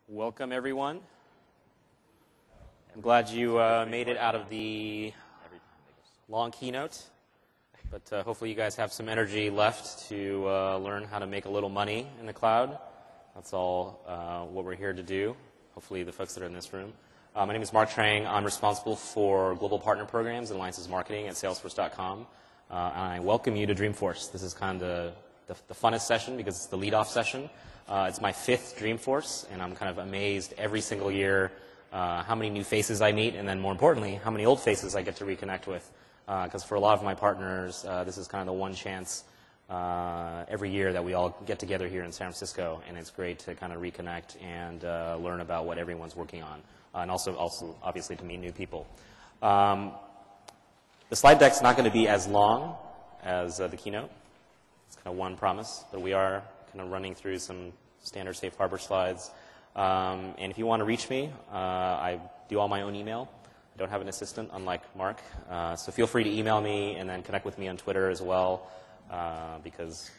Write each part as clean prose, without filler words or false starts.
Welcome, everyone. I'm glad you made it out of the long keynote, but hopefully you guys have some energy left to learn how to make a little money in the cloud. That's all what we're here to do, hopefully the folks that are in this room. My name is Mark Trang. I'm responsible for global partner programs and alliances marketing at Salesforce.com. And I welcome you to Dreamforce. This is kind of the funnest session because it's the lead-off session. It's my 5th Dreamforce, and I'm kind of amazed every single year how many new faces I meet, and then more importantly, how many old faces I get to reconnect with. Because for a lot of my partners, this is kind of the one chance every year that we all get together here in San Francisco, and it's great to kind of reconnect and learn about what everyone's working on, and also obviously to meet new people. The slide deck's not going to be as long as the keynote. It's kind of one promise, but we are kind of running through some standard safe harbor slides. And if you want to reach me, I do all my own email. I don't have an assistant, unlike Mark. So feel free to email me and then connect with me on Twitter as well, because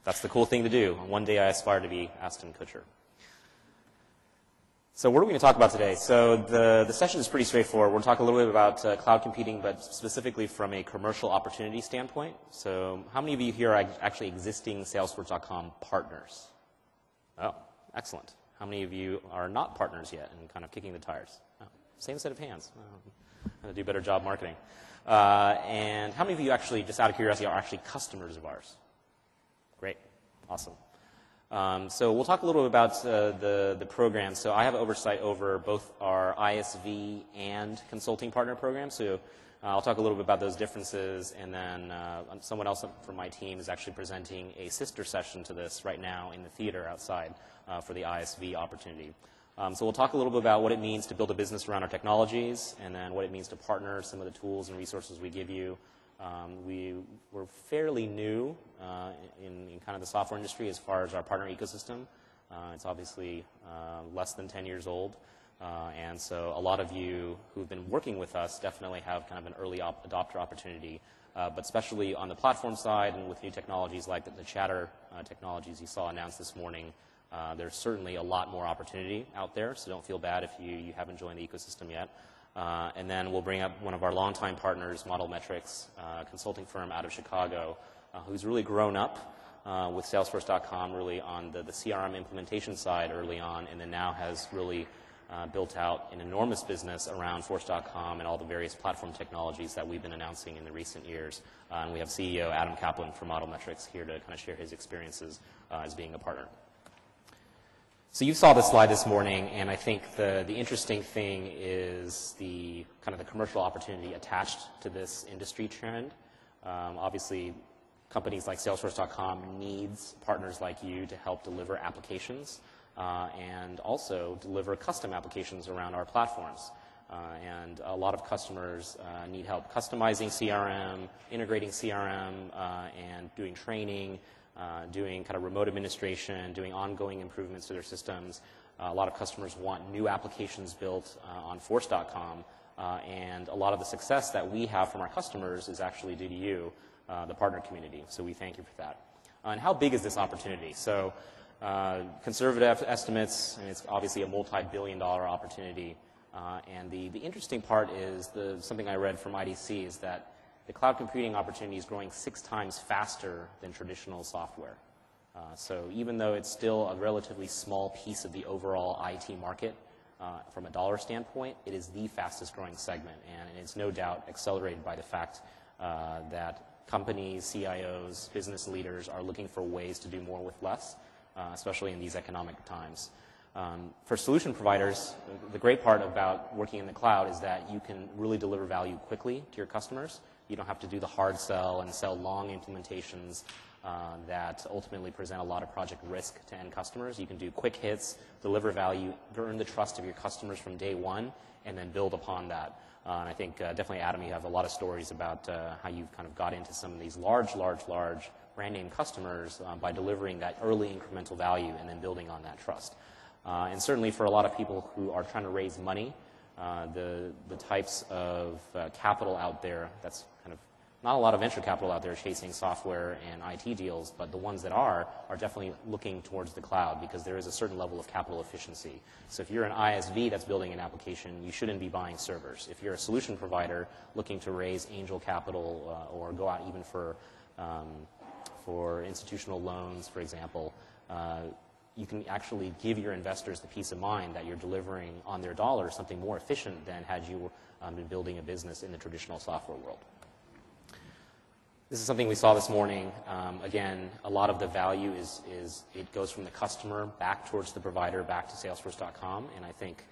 that's the cool thing to do. One day I aspire to be Ashton Kutcher. So what are we going to talk about today? So the session is pretty straightforward. We'll talk a little bit about cloud computing, but specifically from a commercial opportunity standpoint. So how many of you here are actually existing Salesforce.com partners? Oh, excellent. How many of you are not partners yet and kind of kicking the tires? Oh, same set of hands. I'm going to do a better job marketing. And how many of you actually, just out of curiosity, are actually customers of ours? Great. Awesome. So we'll talk a little bit about the program. So I have oversight over both our ISV and consulting partner programs. So I'll talk a little bit about those differences, and then someone else from my team is actually presenting a sister session to this right now in the theater outside for the ISV opportunity. So we'll talk a little bit about what it means to build a business around our technologies, and then what it means to partner, some of the tools and resources we give you. We're fairly new in kind of the software industry as far as our partner ecosystem. It's obviously less than 10 years old. And so a lot of you who've been working with us definitely have kind of an early adopter opportunity. But especially on the platform side and with new technologies like the chatter technologies you saw announced this morning, there's certainly a lot more opportunity out there. So don't feel bad if you haven't joined the ecosystem yet. And then we'll bring up one of our longtime partners, Model Metrics, a consulting firm out of Chicago, who's really grown up with Salesforce.com really on the CRM implementation side early on, and then now has really built out an enormous business around Force.com and all the various platform technologies that we've been announcing in the recent years. And we have CEO Adam Kaplan from Model Metrics here to kind of share his experiences as being a partner. So you saw this slide this morning, and I think the interesting thing is the kind of the commercial opportunity attached to this industry trend. Obviously, companies like Salesforce.com needs partners like you to help deliver applications and also deliver custom applications around our platforms. And a lot of customers need help customizing CRM, integrating CRM, and doing training, doing kind of remote administration, doing ongoing improvements to their systems. A lot of customers want new applications built on Force.com, and a lot of the success that we have from our customers is actually due to you, the partner community. So we thank you for that. And how big is this opportunity? So conservative estimates, and it's obviously a multi-billion-dollar opportunity. And the interesting part is something I read from IDC is that the cloud computing opportunity is growing 6 times faster than traditional software. So even though it's still a relatively small piece of the overall IT market, from a dollar standpoint, it is the fastest growing segment, and it's no doubt accelerated by the fact that companies, CIOs, business leaders are looking for ways to do more with less, especially in these economic times. For solution providers, the great part about working in the cloud is that you can really deliver value quickly to your customers. You don't have to do the hard sell and sell long implementations that ultimately present a lot of project risk to end customers. You can do quick hits, deliver value, earn the trust of your customers from day one, and then build upon that. And I think definitely, Adam, you have a lot of stories about how you've kind of got into some of these large brand name customers by delivering that early incremental value and then building on that trust. And certainly for a lot of people who are trying to raise money, the types of capital out there that's kind of not a lot of venture capital out there chasing software and IT deals, but the ones that are definitely looking towards the cloud because there is a certain level of capital efficiency. So if you're an ISV that's building an application, you shouldn't be buying servers. If you're a solution provider looking to raise angel capital or go out even for institutional loans, for example, you can actually give your investors the peace of mind that you're delivering on their dollar something more efficient than had you been building a business in the traditional software world. This is something we saw this morning. Again, a lot of the value is it goes from the customer back towards the provider, back to Salesforce.com. And I think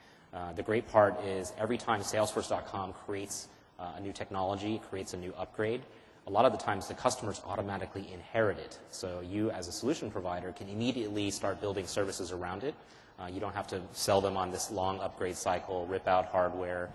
the great part is every time Salesforce.com creates a new technology, creates a new upgrade, a lot of the times the customers automatically inherit it. So you as a solution provider can immediately start building services around it. You don't have to sell them on this long upgrade cycle, rip out hardware,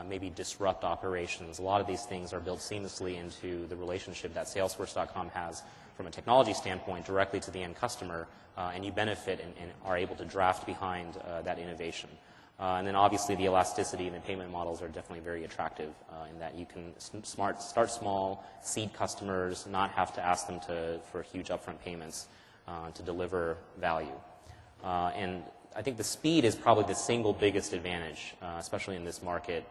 maybe disrupt operations. A lot of these things are built seamlessly into the relationship that Salesforce.com has from a technology standpoint directly to the end customer, and you benefit and are able to draft behind that innovation. And then obviously the elasticity and the payment models are definitely very attractive in that you can start small, seed customers, not have to ask them for huge upfront payments to deliver value. And I think the speed is probably the single biggest advantage, especially in this market,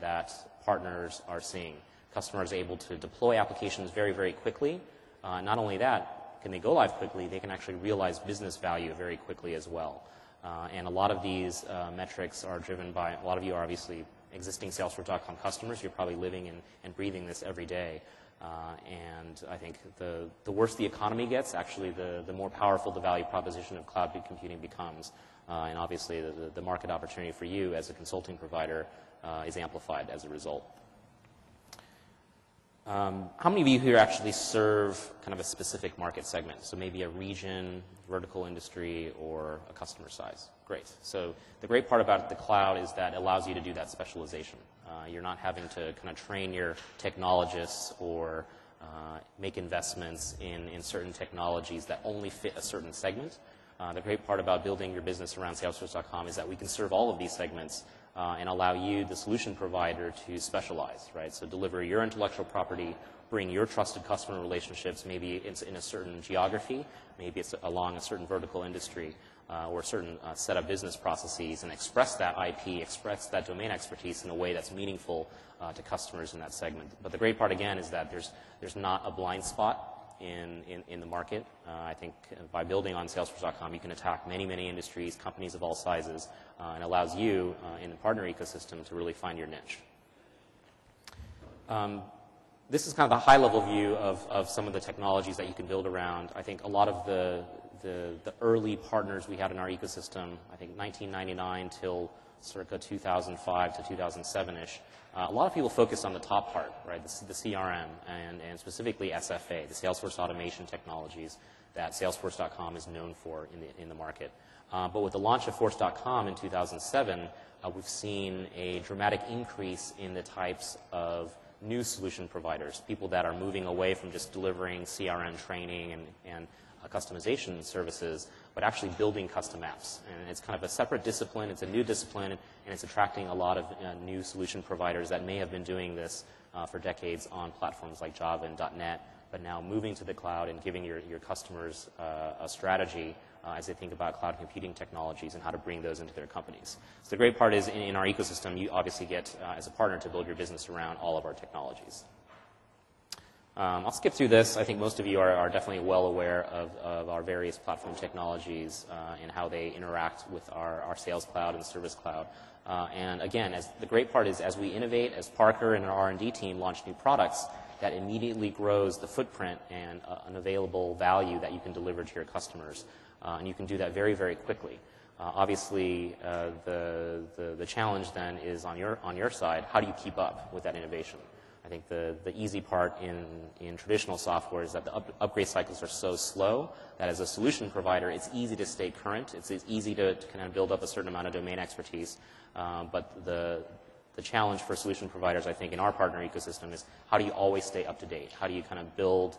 that partners are seeing. Customers are able to deploy applications very, very quickly. Not only that, can they go live quickly, they can actually realize business value very quickly as well. And a lot of these metrics are driven by, a lot of you are obviously existing Salesforce.com customers. You're probably living and breathing this every day. And I think the worse the economy gets, actually the more powerful the value proposition of cloud computing becomes. And obviously the market opportunity for you as a consulting provider is amplified as a result. How many of you here actually serve kind of a specific market segment? So maybe a region, vertical industry, or a customer size. Great. So the great part about the cloud is that it allows you to do that specialization. You're not having to kind of train your technologists or make investments in certain technologies that only fit a certain segment. The great part about building your business around Salesforce.com is that we can serve all of these segments and allow you, the solution provider, to specialize, right? So deliver your intellectual property, bring your trusted customer relationships, maybe it's in a certain geography, maybe it's along a certain vertical industry or a certain set of business processes, and express that IP, express that domain expertise in a way that's meaningful to customers in that segment. But the great part, again, is that there's not a blind spot in the market. I think by building on Salesforce.com, you can attack many, many industries, companies of all sizes, and allows you in the partner ecosystem to really find your niche. This is kind of the high-level view of some of the technologies that you can build around. I think a lot of the early partners we had in our ecosystem, I think 1999 till circa 2005 to 2007-ish, a lot of people focus on the top part, right, the CRM and specifically SFA, the Salesforce automation technologies that Salesforce.com is known for in the market. But with the launch of Force.com in 2007, we've seen a dramatic increase in the types of new solution providers, people that are moving away from just delivering CRM training and customization services, but actually building custom apps. And it's kind of a separate discipline. It's a new discipline, and it's attracting a lot of new solution providers that may have been doing this for decades on platforms like Java and .NET, but now moving to the cloud and giving your customers a strategy as they think about cloud computing technologies and how to bring those into their companies. So the great part is in our ecosystem, you obviously get, as a partner, to build your business around all of our technologies. I'll skip through this. I think most of you are definitely well aware of our various platform technologies and how they interact with our Sales Cloud and Service Cloud. And again, the great part is as we innovate, as Parker and our R&D team launch new products, that immediately grows the footprint and an available value that you can deliver to your customers. And you can do that very, very quickly. Obviously, the challenge then is on your side, how do you keep up with that innovation? I think the easy part in traditional software is that the upgrade cycles are so slow that as a solution provider, it's easy to stay current. It's easy to kind of build up a certain amount of domain expertise. But the the challenge for solution providers, I think, in our partner ecosystem is how do you always stay up to date? How do you kind of build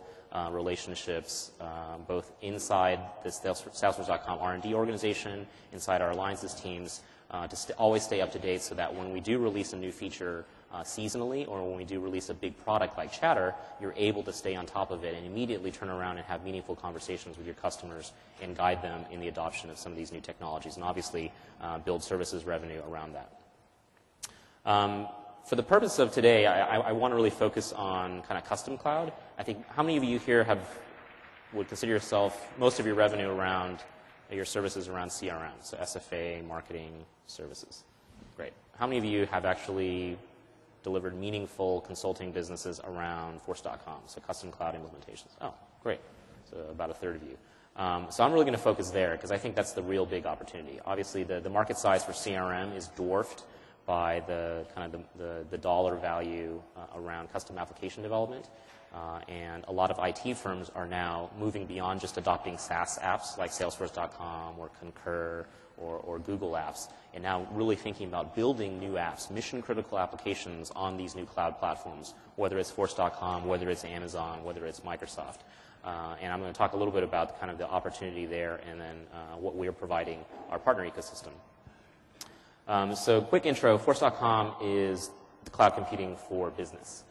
relationships both inside the Salesforce.com R&D organization, inside our alliances teams, to always stay up to date so that when we do release a new feature seasonally, or when we do release a big product like Chatter, you're able to stay on top of it and immediately turn around and have meaningful conversations with your customers and guide them in the adoption of some of these new technologies, and obviously build services revenue around that. For the purpose of today, I want to really focus on kind of custom cloud. I think how many of you here would consider yourself most of your revenue around your services around CRM, so SFA, marketing, services? Great. How many of you have actually delivered meaningful consulting businesses around Force.com, so custom cloud implementations? Oh, great. So about a third of you. So I'm really going to focus there because I think that's the real big opportunity. Obviously, the market size for CRM is dwarfed by the kind of the dollar value around custom application development. And a lot of IT firms are now moving beyond just adopting SaaS apps like Salesforce.com or Concur or Google apps, and now really thinking about building new apps, mission-critical applications on these new cloud platforms, whether it's Force.com, whether it's Amazon, whether it's Microsoft. And I'm going to talk a little bit about kind of the opportunity there and then what we're providing our partner ecosystem. So quick intro, Force.com is the cloud computing for business.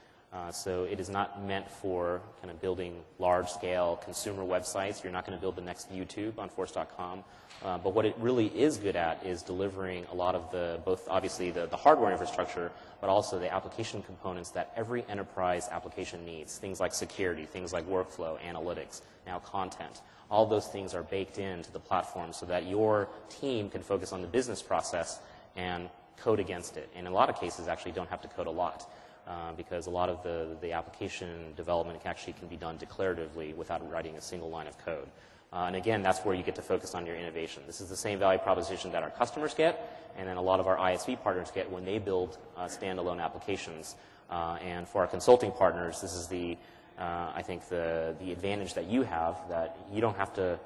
So it is not meant for kind of building large-scale consumer websites. You're not going to build the next YouTube on Force.com. But what it really is good at is delivering a lot of both obviously the hardware infrastructure, but also the application components that every enterprise application needs. Things like security, things like workflow, analytics, now content. All those things are baked into the platform so that your team can focus on the business process and code against it. And in a lot of cases, actually don't have to code a lot. Because a lot of the application development actually can be done declaratively without writing a single line of code. And again, that's where you get to focus on your innovation. This is the same value proposition that our customers get, and then a lot of our ISV partners get when they build standalone applications. And for our consulting partners, this is I think the advantage that you have, that you don't have to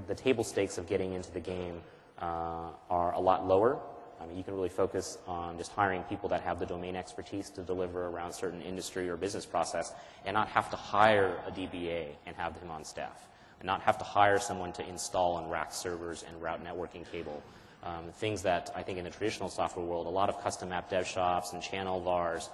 the table stakes of getting into the game are a lot lower. I mean, you can really focus on just hiring people that have the domain expertise to deliver around certain industry or business process and not have to hire a DBA and have him on staff, and not have to hire someone to install and rack servers and route networking cable. Things that I think in the traditional software world, a lot of custom app dev shops and channel VARs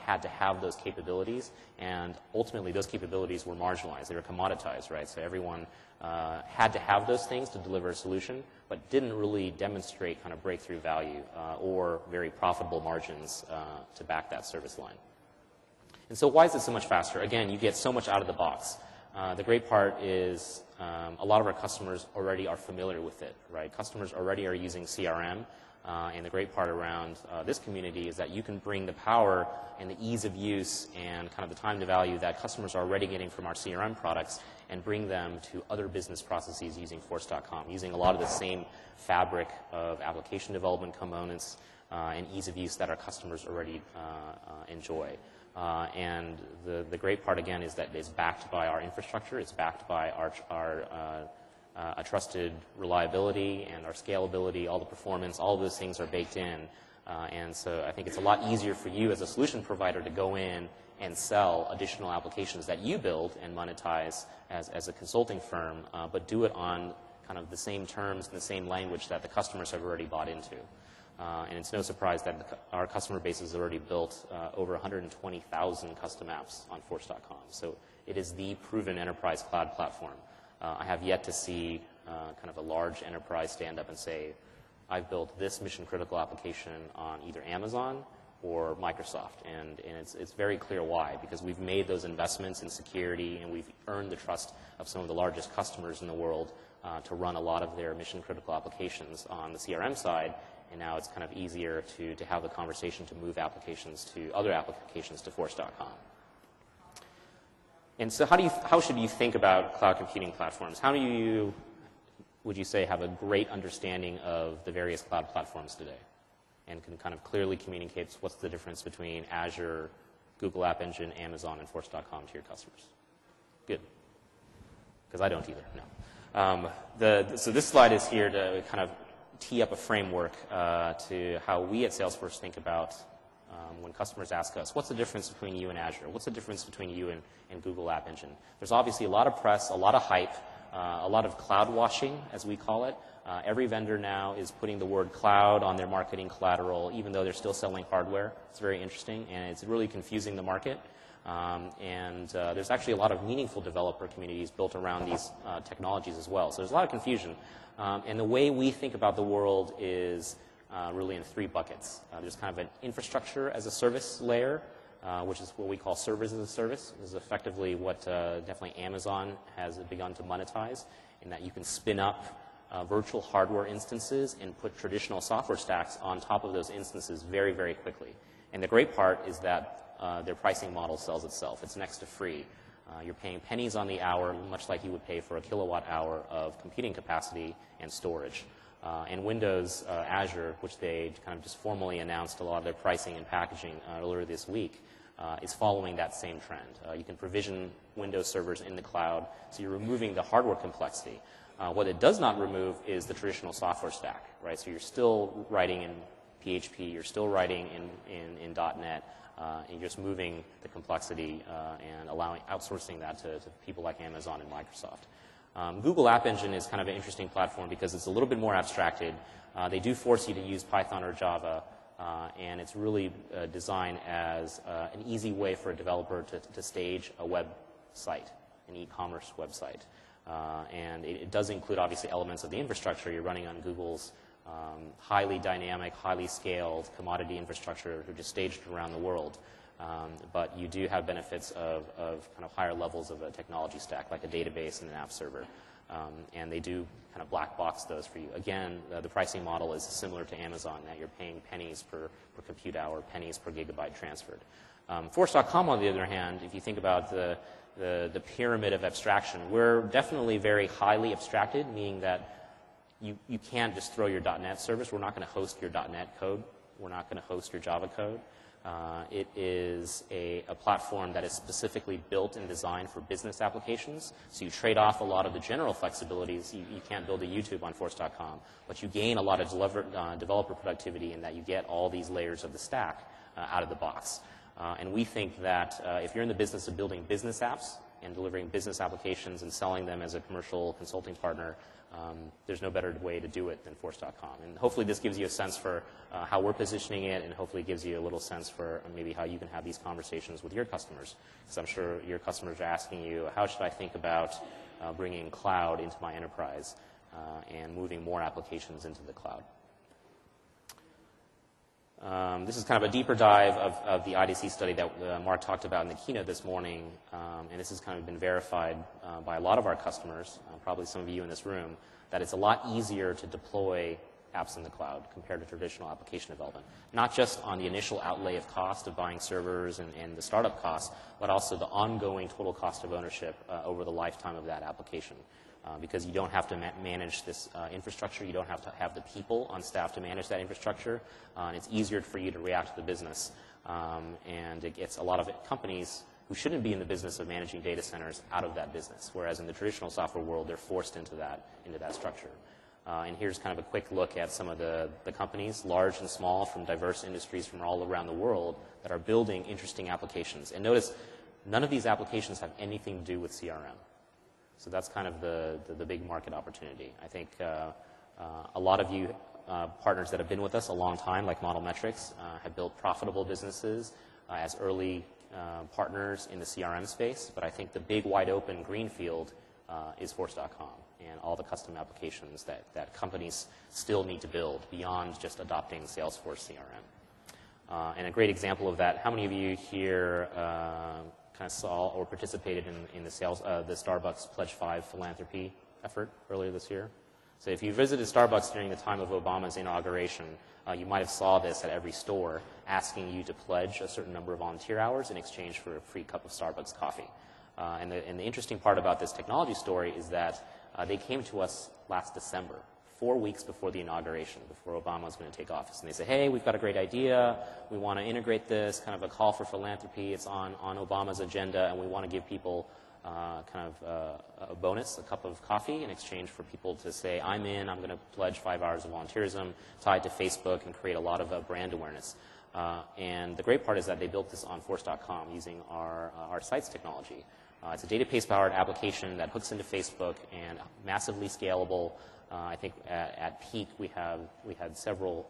had to have those capabilities, and ultimately those capabilities were marginalized. They were commoditized, right? So everyone had to have those things to deliver a solution, but didn't really demonstrate kind of breakthrough value or very profitable margins to back that service line. And so why is it so much faster? Again, you get so much out of the box. The great part is a lot of our customers already are familiar with it, right? Customers already are using CRM, and the great part around this community is that you can bring the power and the ease of use and kind of the time to value that customers are already getting from our CRM products and bring them to other business processes using Force.com, using a lot of the same fabric of application development components and ease of use that our customers already enjoy. And the great part, again, is that it's backed by our infrastructure. It's backed by our trusted reliability and our scalability, all the performance, all of those things are baked in. And so I think it's a lot easier for you as a solution provider to go in and sell additional applications that you build and monetize as a consulting firm, but do it on kind of the same terms and the same language that the customers have already bought into. And it's no surprise that our customer base has already built over 120,000 custom apps on Force.com. So it is the proven enterprise cloud platform. I have yet to see kind of a large enterprise stand up and say, I've built this mission-critical application on either Amazon or Microsoft. And it's very clear why, because we've made those investments in security and we've earned the trust of some of the largest customers in the world to run a lot of their mission-critical applications on the CRM side. And now it's kind of easier to have the conversation to move applications to other applications to Force.com. And so how should you think about cloud computing platforms? How do you, would you say, have a great understanding of the various cloud platforms today and can kind of clearly communicate what's the difference between Azure, Google App Engine, Amazon, and Force.com to your customers? Good. Because I don't either, no. So this slide is here to kind of tee up a framework to how we at Salesforce think about when customers ask us, what's the difference between you and Azure? What's the difference between you and Google App Engine? There's obviously a lot of press, a lot of hype, a lot of cloud washing, as we call it. Every vendor now is putting the word cloud on their marketing collateral, even though they're still selling hardware. It's very interesting, and it's really confusing the market. There's actually a lot of meaningful developer communities built around these technologies as well. So there's a lot of confusion. And the way we think about the world is really in three buckets. There's kind of an infrastructure as a service layer, which is what we call servers as a service. This is effectively what definitely Amazon has begun to monetize, in that you can spin up virtual hardware instances and put traditional software stacks on top of those instances very, very quickly. And the great part is that their pricing model sells itself. It's next to free. You're paying pennies on the hour, much like you would pay for a kilowatt hour of computing capacity and storage. And Windows, Azure, which they kind of just formally announced a lot of their pricing and packaging earlier this week, is following that same trend. You can provision Windows servers in the cloud, so you're removing the hardware complexity. What it does not remove is the traditional software stack, right? So you're still writing in PHP, you're still writing in .NET, and you're just moving the complexity and outsourcing that to people like Amazon and Microsoft. Google App Engine is kind of an interesting platform because it's a little bit more abstracted. They do force you to use Python or Java, and it's really designed as an easy way for a developer to stage a website, an e-commerce website. And it does include, obviously, elements of the infrastructure. You're running on Google's highly dynamic, highly scaled commodity infrastructure, which is staged around the world. But you do have benefits of kind of higher levels of a technology stack, like a database and an app server. And they do kind of black box those for you. Again, the pricing model is similar to Amazon, that you're paying pennies per compute hour, pennies per gigabyte transferred. Force.com, on the other hand, if you think about the pyramid of abstraction, we're definitely very highly abstracted, meaning that you can't just throw your .NET service. We're not going to host your .NET code. We're not going to host your Java code. It is a platform that is specifically built and designed for business applications. So you trade off a lot of the general flexibilities. You can't build a YouTube on Force.com, but you gain a lot of developer productivity in that you get all these layers of the stack out of the box. And we think that if you're in the business of building business apps and delivering business applications and selling them as a commercial consulting partner, there's no better way to do it than Force.com. And hopefully this gives you a sense for how we're positioning it, and hopefully gives you a little sense for maybe how you can have these conversations with your customers. Because I'm sure your customers are asking you, how should I think about bringing cloud into my enterprise and moving more applications into the cloud? This is kind of a deeper dive of the IDC study that Mark talked about in the keynote this morning, and this has kind of been verified by a lot of our customers, probably some of you in this room, that it's a lot easier to deploy apps in the cloud compared to traditional application development. Not just on the initial outlay of cost of buying servers and the startup costs, but also the ongoing total cost of ownership over the lifetime of that application. Because you don't have to manage this infrastructure. You don't have to have the people on staff to manage that infrastructure. And it's easier for you to react to the business. And it gets a lot of companies who shouldn't be in the business of managing data centers out of that business, whereas in the traditional software world, they're forced into that structure. And here's kind of a quick look at some of the companies, large and small, from diverse industries from all around the world, that are building interesting applications. And notice, none of these applications have anything to do with CRM. So that's kind of the big market opportunity. I think a lot of you partners that have been with us a long time, like Model Metrics, have built profitable businesses as early partners in the CRM space. But I think the big, wide open greenfield is Force.com and all the custom applications that companies still need to build beyond just adopting Salesforce CRM. And a great example of that, how many of you here kind of saw or participated in the Starbucks Pledge 5 philanthropy effort earlier this year? So if you visited Starbucks during the time of Obama's inauguration, you might have saw this at every store, asking you to pledge a certain number of volunteer hours in exchange for a free cup of Starbucks coffee. And the interesting part about this technology story is that they came to us last December, 4 weeks before the inauguration, before Obama was going to take office. And they said, hey, we've got a great idea. We want to integrate this, kind of a call for philanthropy. It's on Obama's agenda, and we want to give people kind of a bonus, a cup of coffee in exchange for people to say, I'm in, I'm going to pledge 5 hours of volunteerism, tied to Facebook, and create a lot of brand awareness. And the great part is that they built this on Force.com using our sites technology. It's a database-powered application that hooks into Facebook and massively scalable. I think at peak we had several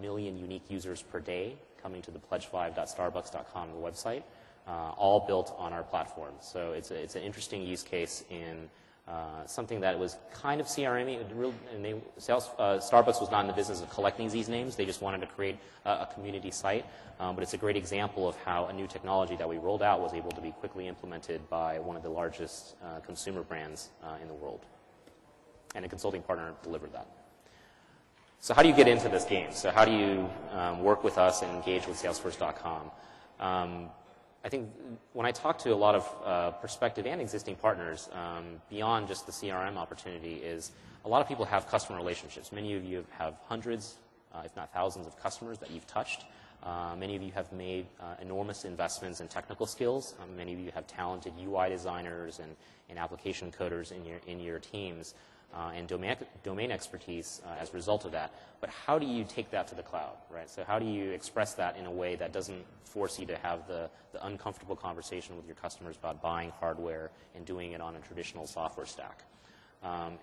million unique users per day coming to the pledge5.starbucks.com website, all built on our platform. So it's an interesting use case in something that was kind of CRM-y. Starbucks was not in the business of collecting these names. They just wanted to create a community site. But it's a great example of how a new technology that we rolled out was able to be quickly implemented by one of the largest consumer brands in the world. And a consulting partner delivered that. So how do you get into this game? So how do you work with us and engage with Salesforce.com? I think when I talk to a lot of prospective and existing partners, beyond just the CRM opportunity is a lot of people have customer relationships. Many of you have hundreds, if not thousands of customers that you've touched. Many of you have made enormous investments in technical skills. Many of you have talented UI designers and application coders in your teams. And domain expertise as a result of that. But how do you take that to the cloud, right? So how do you express that in a way that doesn't force you to have the uncomfortable conversation with your customers about buying hardware and doing it on a traditional software stack?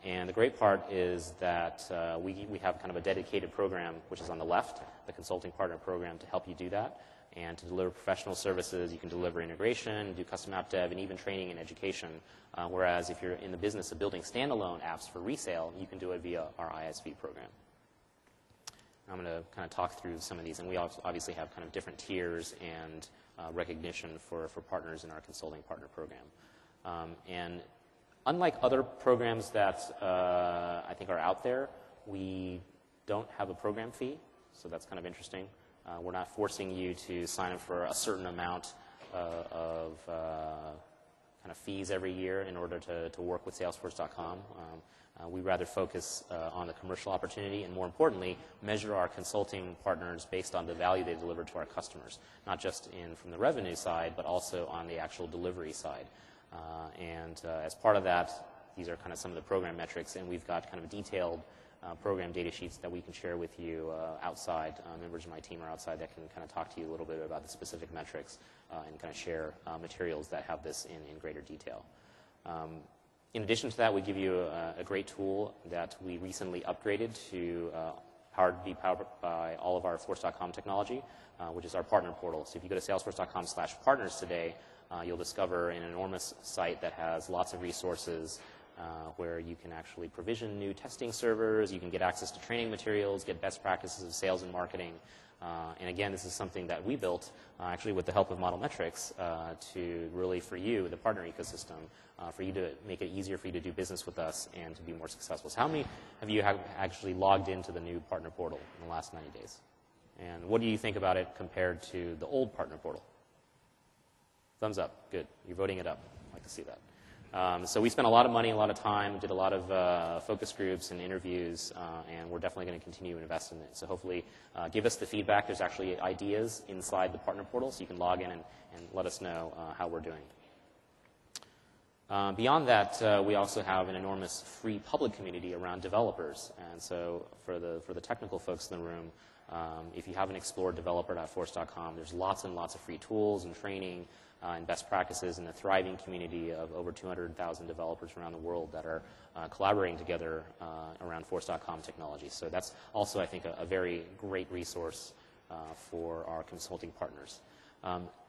And the great part is that we have kind of a dedicated program, which is on the left, the consulting partner program, to help you do that. And to deliver professional services, you can deliver integration, do custom app dev, and even training and education. Whereas if you're in the business of building standalone apps for resale, you can do it via our ISV program. I'm going to kind of talk through some of these. And we obviously have kind of different tiers and recognition for partners in our consulting partner program. And unlike other programs that I think are out there, we don't have a program fee. So that's kind of interesting. We're not forcing you to sign up for a certain amount of kind of fees every year in order to work with Salesforce.com. We rather focus on the commercial opportunity and, more importantly, measure our consulting partners based on the value they deliver to our customers, not just from the revenue side, but also on the actual delivery side. As part of that, these are kind of some of the program metrics, and we've got kind of detailed program data sheets that we can share with you outside. Members of my team are outside that can kind of talk to you a little bit about the specific metrics and kind of share materials that have this in greater detail. In addition to that, we give you a great tool that we recently upgraded to be powered by all of our Force.com technology, which is our partner portal. So if you go to Salesforce.com/partners today, you'll discover an enormous site that has lots of resources where you can actually provision new testing servers, you can get access to training materials, get best practices of sales and marketing. And again, this is something that we built actually with the help of Model Metrics to really, for you, the partner ecosystem, for you to make it easier for you to do business with us and to be more successful. So how many of you have actually logged into the new partner portal in the last 90 days? And what do you think about it compared to the old partner portal? Thumbs up. Good. You're voting it up. I'd like to see that. So we spent a lot of money, a lot of time, did a lot of focus groups and interviews, and we're definitely going to continue to invest in it. So hopefully give us the feedback. There's actually ideas inside the partner portal, so you can log in and let us know how we're doing. Beyond that, we also have an enormous free public community around developers. And so for the technical folks in the room, if you haven't explored developer.force.com, there's lots and lots of free tools and training and best practices in a thriving community of over 200,000 developers around the world that are collaborating together around Force.com technology. So that's also, I think, a very great resource for our consulting partners.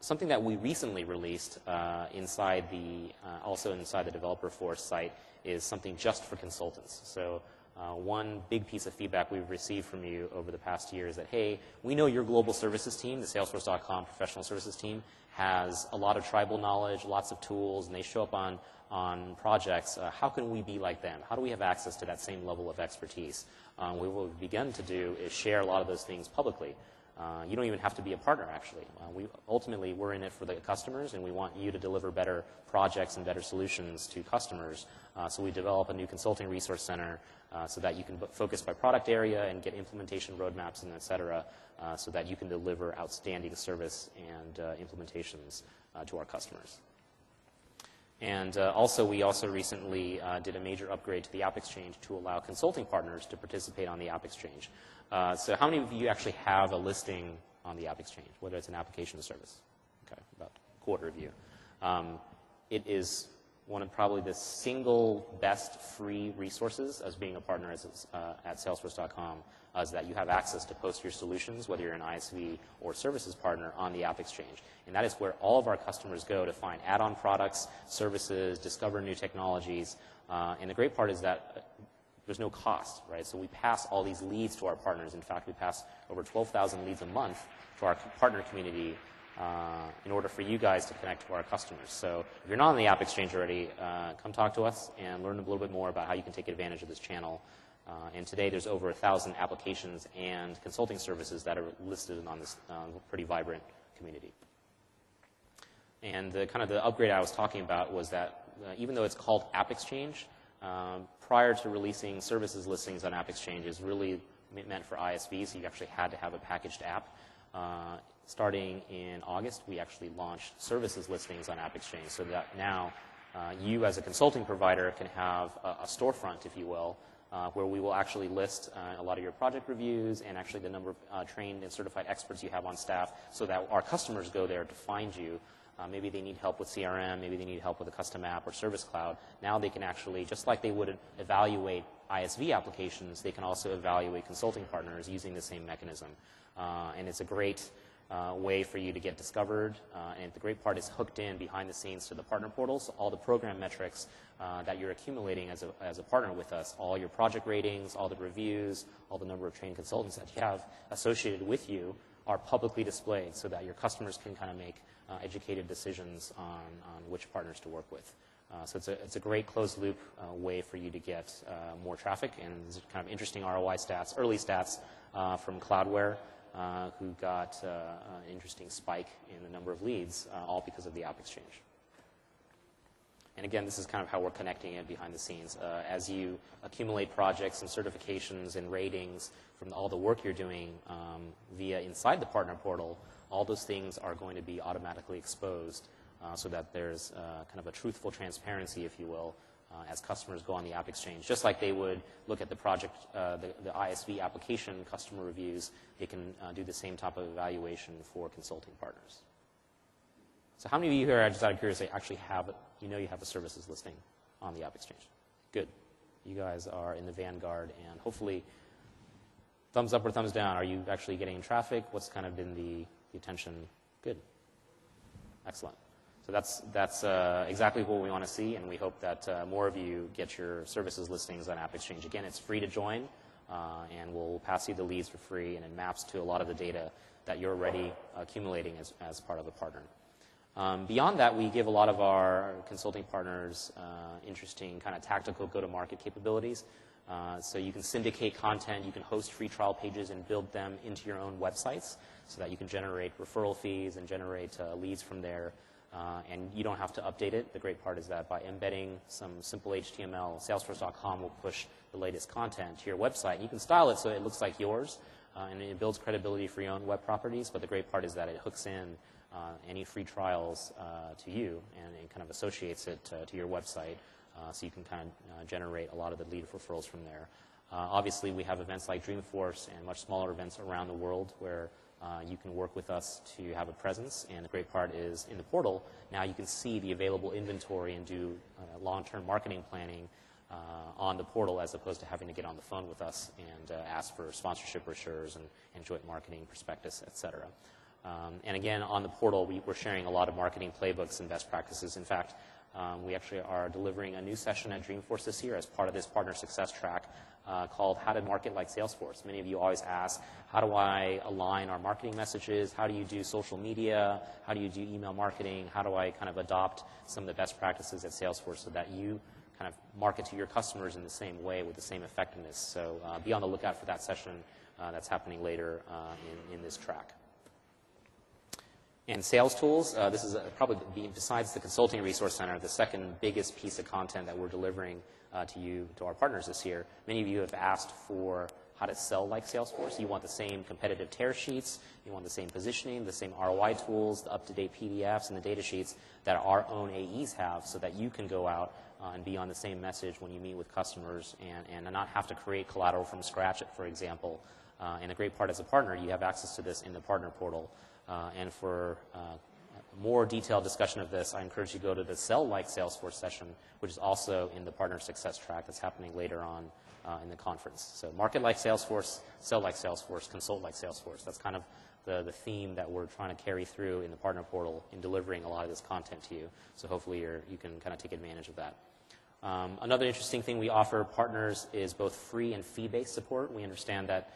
Something that we recently released also inside the Developer Force site is something just for consultants. So one big piece of feedback we've received from you over the past year is that, hey, we know your global services team, the Salesforce.com professional services team, has a lot of tribal knowledge, lots of tools, and they show up on projects. How can we be like them? How do we have access to that same level of expertise? What we've begun to do is share a lot of those things publicly. You don't even have to be a partner, actually. Ultimately, we're in it for the customers, and we want you to deliver better projects and better solutions to customers. So we develop a new consulting resource center so that you can focus by product area and get implementation roadmaps and et cetera, so that you can deliver outstanding service and implementations to our customers. And also, we also recently did a major upgrade to the App Exchange to allow consulting partners to participate on the App Exchange. So how many of you actually have a listing on the App Exchange, whether it's an application or service? Okay, about a quarter of you. It is one of probably the single best free resources as being a partner at Salesforce.com, is that you have access to post your solutions, whether you're an ISV or services partner, on the App Exchange. And that is where all of our customers go to find add-on products, services, discover new technologies. And the great part is that there's no cost, right? So we pass all these leads to our partners. In fact, we pass over 12,000 leads a month to our partner community in order for you guys to connect to our customers. So if you're not on the App Exchange already, come talk to us and learn a little bit more about how you can take advantage of this channel. And today there's over 1,000 applications and consulting services that are listed on this pretty vibrant community. And the kind of the upgrade I was talking about was that even though it's called App Exchange, prior to releasing services listings on App Exchange is really meant for ISVs, so you actually had to have a packaged app. Starting in August, we actually launched services listings on App Exchange so that now you as a consulting provider can have a storefront, if you will, where we will actually list a lot of your project reviews and actually the number of trained and certified experts you have on staff so that our customers go there to find you. Maybe they need help with CRM, maybe they need help with a custom app or Service Cloud. Now they can actually, just like they would evaluate ISV applications, they can also evaluate consulting partners using the same mechanism. And it's a great way for you to get discovered. And the great part is hooked in behind the scenes to the partner portal. So all the program metrics that you're accumulating as a partner with us, all your project ratings, all the reviews, all the number of trained consultants that you have associated with you are publicly displayed so that your customers can kind of make educated decisions on which partners to work with. So it's a great closed loop way for you to get more traffic, and there's kind of interesting ROI stats, early stats from Cloudware, who got an interesting spike in the number of leads, all because of the App Exchange. And again, this is kind of how we're connecting it behind the scenes. As you accumulate projects and certifications and ratings from all the work you're doing via inside the partner portal, all those things are going to be automatically exposed so that there's kind of a truthful transparency, if you will, as customers go on the App Exchange. Just like they would look at the project, the ISV application customer reviews, they can do the same type of evaluation for consulting partners. So how many of you here, just out of curiosity, actually have, you have a services listing on the App Exchange? Good. You guys are in the vanguard, and hopefully, thumbs up or thumbs down, are you actually getting traffic? What's kind of been the attention? Good. Excellent. So that's exactly what we want to see, and we hope that more of you get your services listings on App Exchange. Again, it's free to join, and we'll pass you the leads for free, and it maps to a lot of the data that you're already accumulating as part of a partner. Beyond that, we give a lot of our consulting partners interesting kind of tactical go-to-market capabilities. So you can syndicate content, you can host free trial pages and build them into your own websites so that you can generate referral fees and generate leads from there. And you don't have to update it. The great part is that by embedding some simple HTML, Salesforce.com will push the latest content to your website. You can style it so it looks like yours, and it builds credibility for your own web properties. But the great part is that it hooks in any free trials to you, and it kind of associates it to your website, so you can kind of generate a lot of the lead referrals from there. Obviously, we have events like Dreamforce and much smaller events around the world where you can work with us to have a presence. And the great part is in the portal, now you can see the available inventory and do long-term marketing planning on the portal as opposed to having to get on the phone with us and ask for sponsorship brochures and joint marketing prospectus, et cetera. And again, on the portal, we're sharing a lot of marketing playbooks and best practices. In fact, we actually are delivering a new session at Dreamforce this year as part of this partner success track called How to Market Like Salesforce. Many of you always ask, how do I align our marketing messages? How do you do social media? How do you do email marketing? How do I kind of adopt some of the best practices at Salesforce so that you kind of market to your customers in the same way with the same effectiveness? So be on the lookout for that session that's happening later in this track. And sales tools, this is probably, besides the Consulting Resource Center, the second biggest piece of content that we're delivering to our partners this year. Many of you have asked for how to sell like Salesforce. You want the same competitive tear sheets, you want the same positioning, the same ROI tools, the up-to-date PDFs and the data sheets that our own AEs have so that you can go out and be on the same message when you meet with customers and not have to create collateral from scratch, for example. And the great part as a partner, you have access to this in the partner portal. And for more detailed discussion of this, I encourage you to go to the Sell Like Salesforce session, which is also in the Partner Success track that's happening later on in the conference. So market like Salesforce, sell like Salesforce, consult like Salesforce. That's kind of the theme that we're trying to carry through in the partner portal in delivering a lot of this content to you. So hopefully you can kind of take advantage of that. Another interesting thing we offer partners is both free and fee-based support. We understand that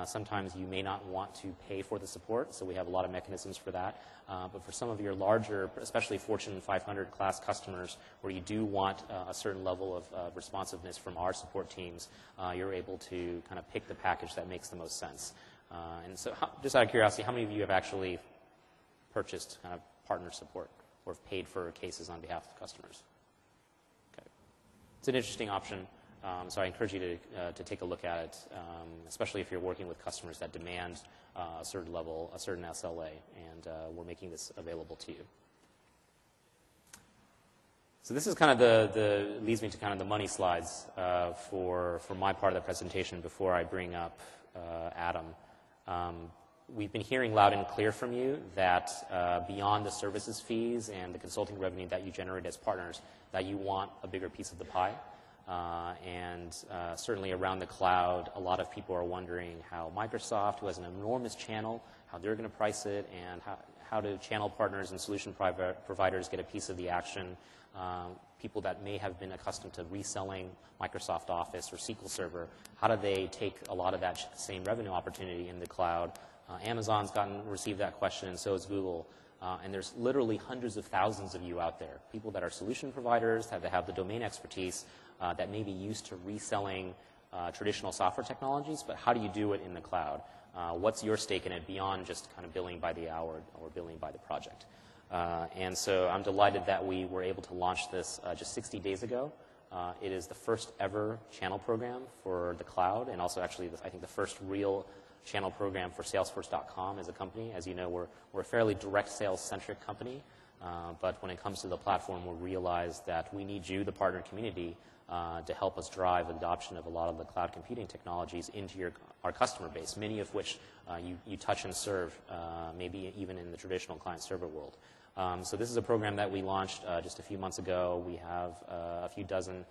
sometimes you may not want to pay for the support, so we have a lot of mechanisms for that. But for some of your larger, especially Fortune 500 class customers, where you do want a certain level of responsiveness from our support teams, you're able to kind of pick the package that makes the most sense. And so just out of curiosity, how many of you have actually purchased kind of partner support or have paid for cases on behalf of customers? Okay. It's an interesting option. So I encourage you to take a look at it, especially if you're working with customers that demand a certain level, a certain SLA, and we're making this available to you. So this is kind of leads me to kind of the money slides for my part of the presentation before I bring up Adam. We've been hearing loud and clear from you that beyond the services fees and the consulting revenue that you generate as partners, that you want a bigger piece of the pie. And certainly around the cloud, a lot of people are wondering how Microsoft, who has an enormous channel, how they're going to price it, and how do channel partners and solution providers get a piece of the action. People that may have been accustomed to reselling Microsoft Office or SQL Server, how do they take a lot of that same revenue opportunity in the cloud? Amazon's received that question, and so has Google. And there's literally hundreds of thousands of you out there, people that are solution providers, that have the domain expertise, that may be used to reselling traditional software technologies, but how do you do it in the cloud? What's your stake in it beyond just kind of billing by the hour or billing by the project? And so I'm delighted that we were able to launch this just 60 days ago. It is the first ever channel program for the cloud, and also actually, I think, the first real channel program for Salesforce.com as a company. As you know, we're a fairly direct sales-centric company, but when it comes to the platform, we realize that we need you, the partner community, to help us drive adoption of a lot of the cloud computing technologies into our customer base, many of which you touch and serve, maybe even in the traditional client-server world. So this is a program that we launched just a few months ago. We have a few dozen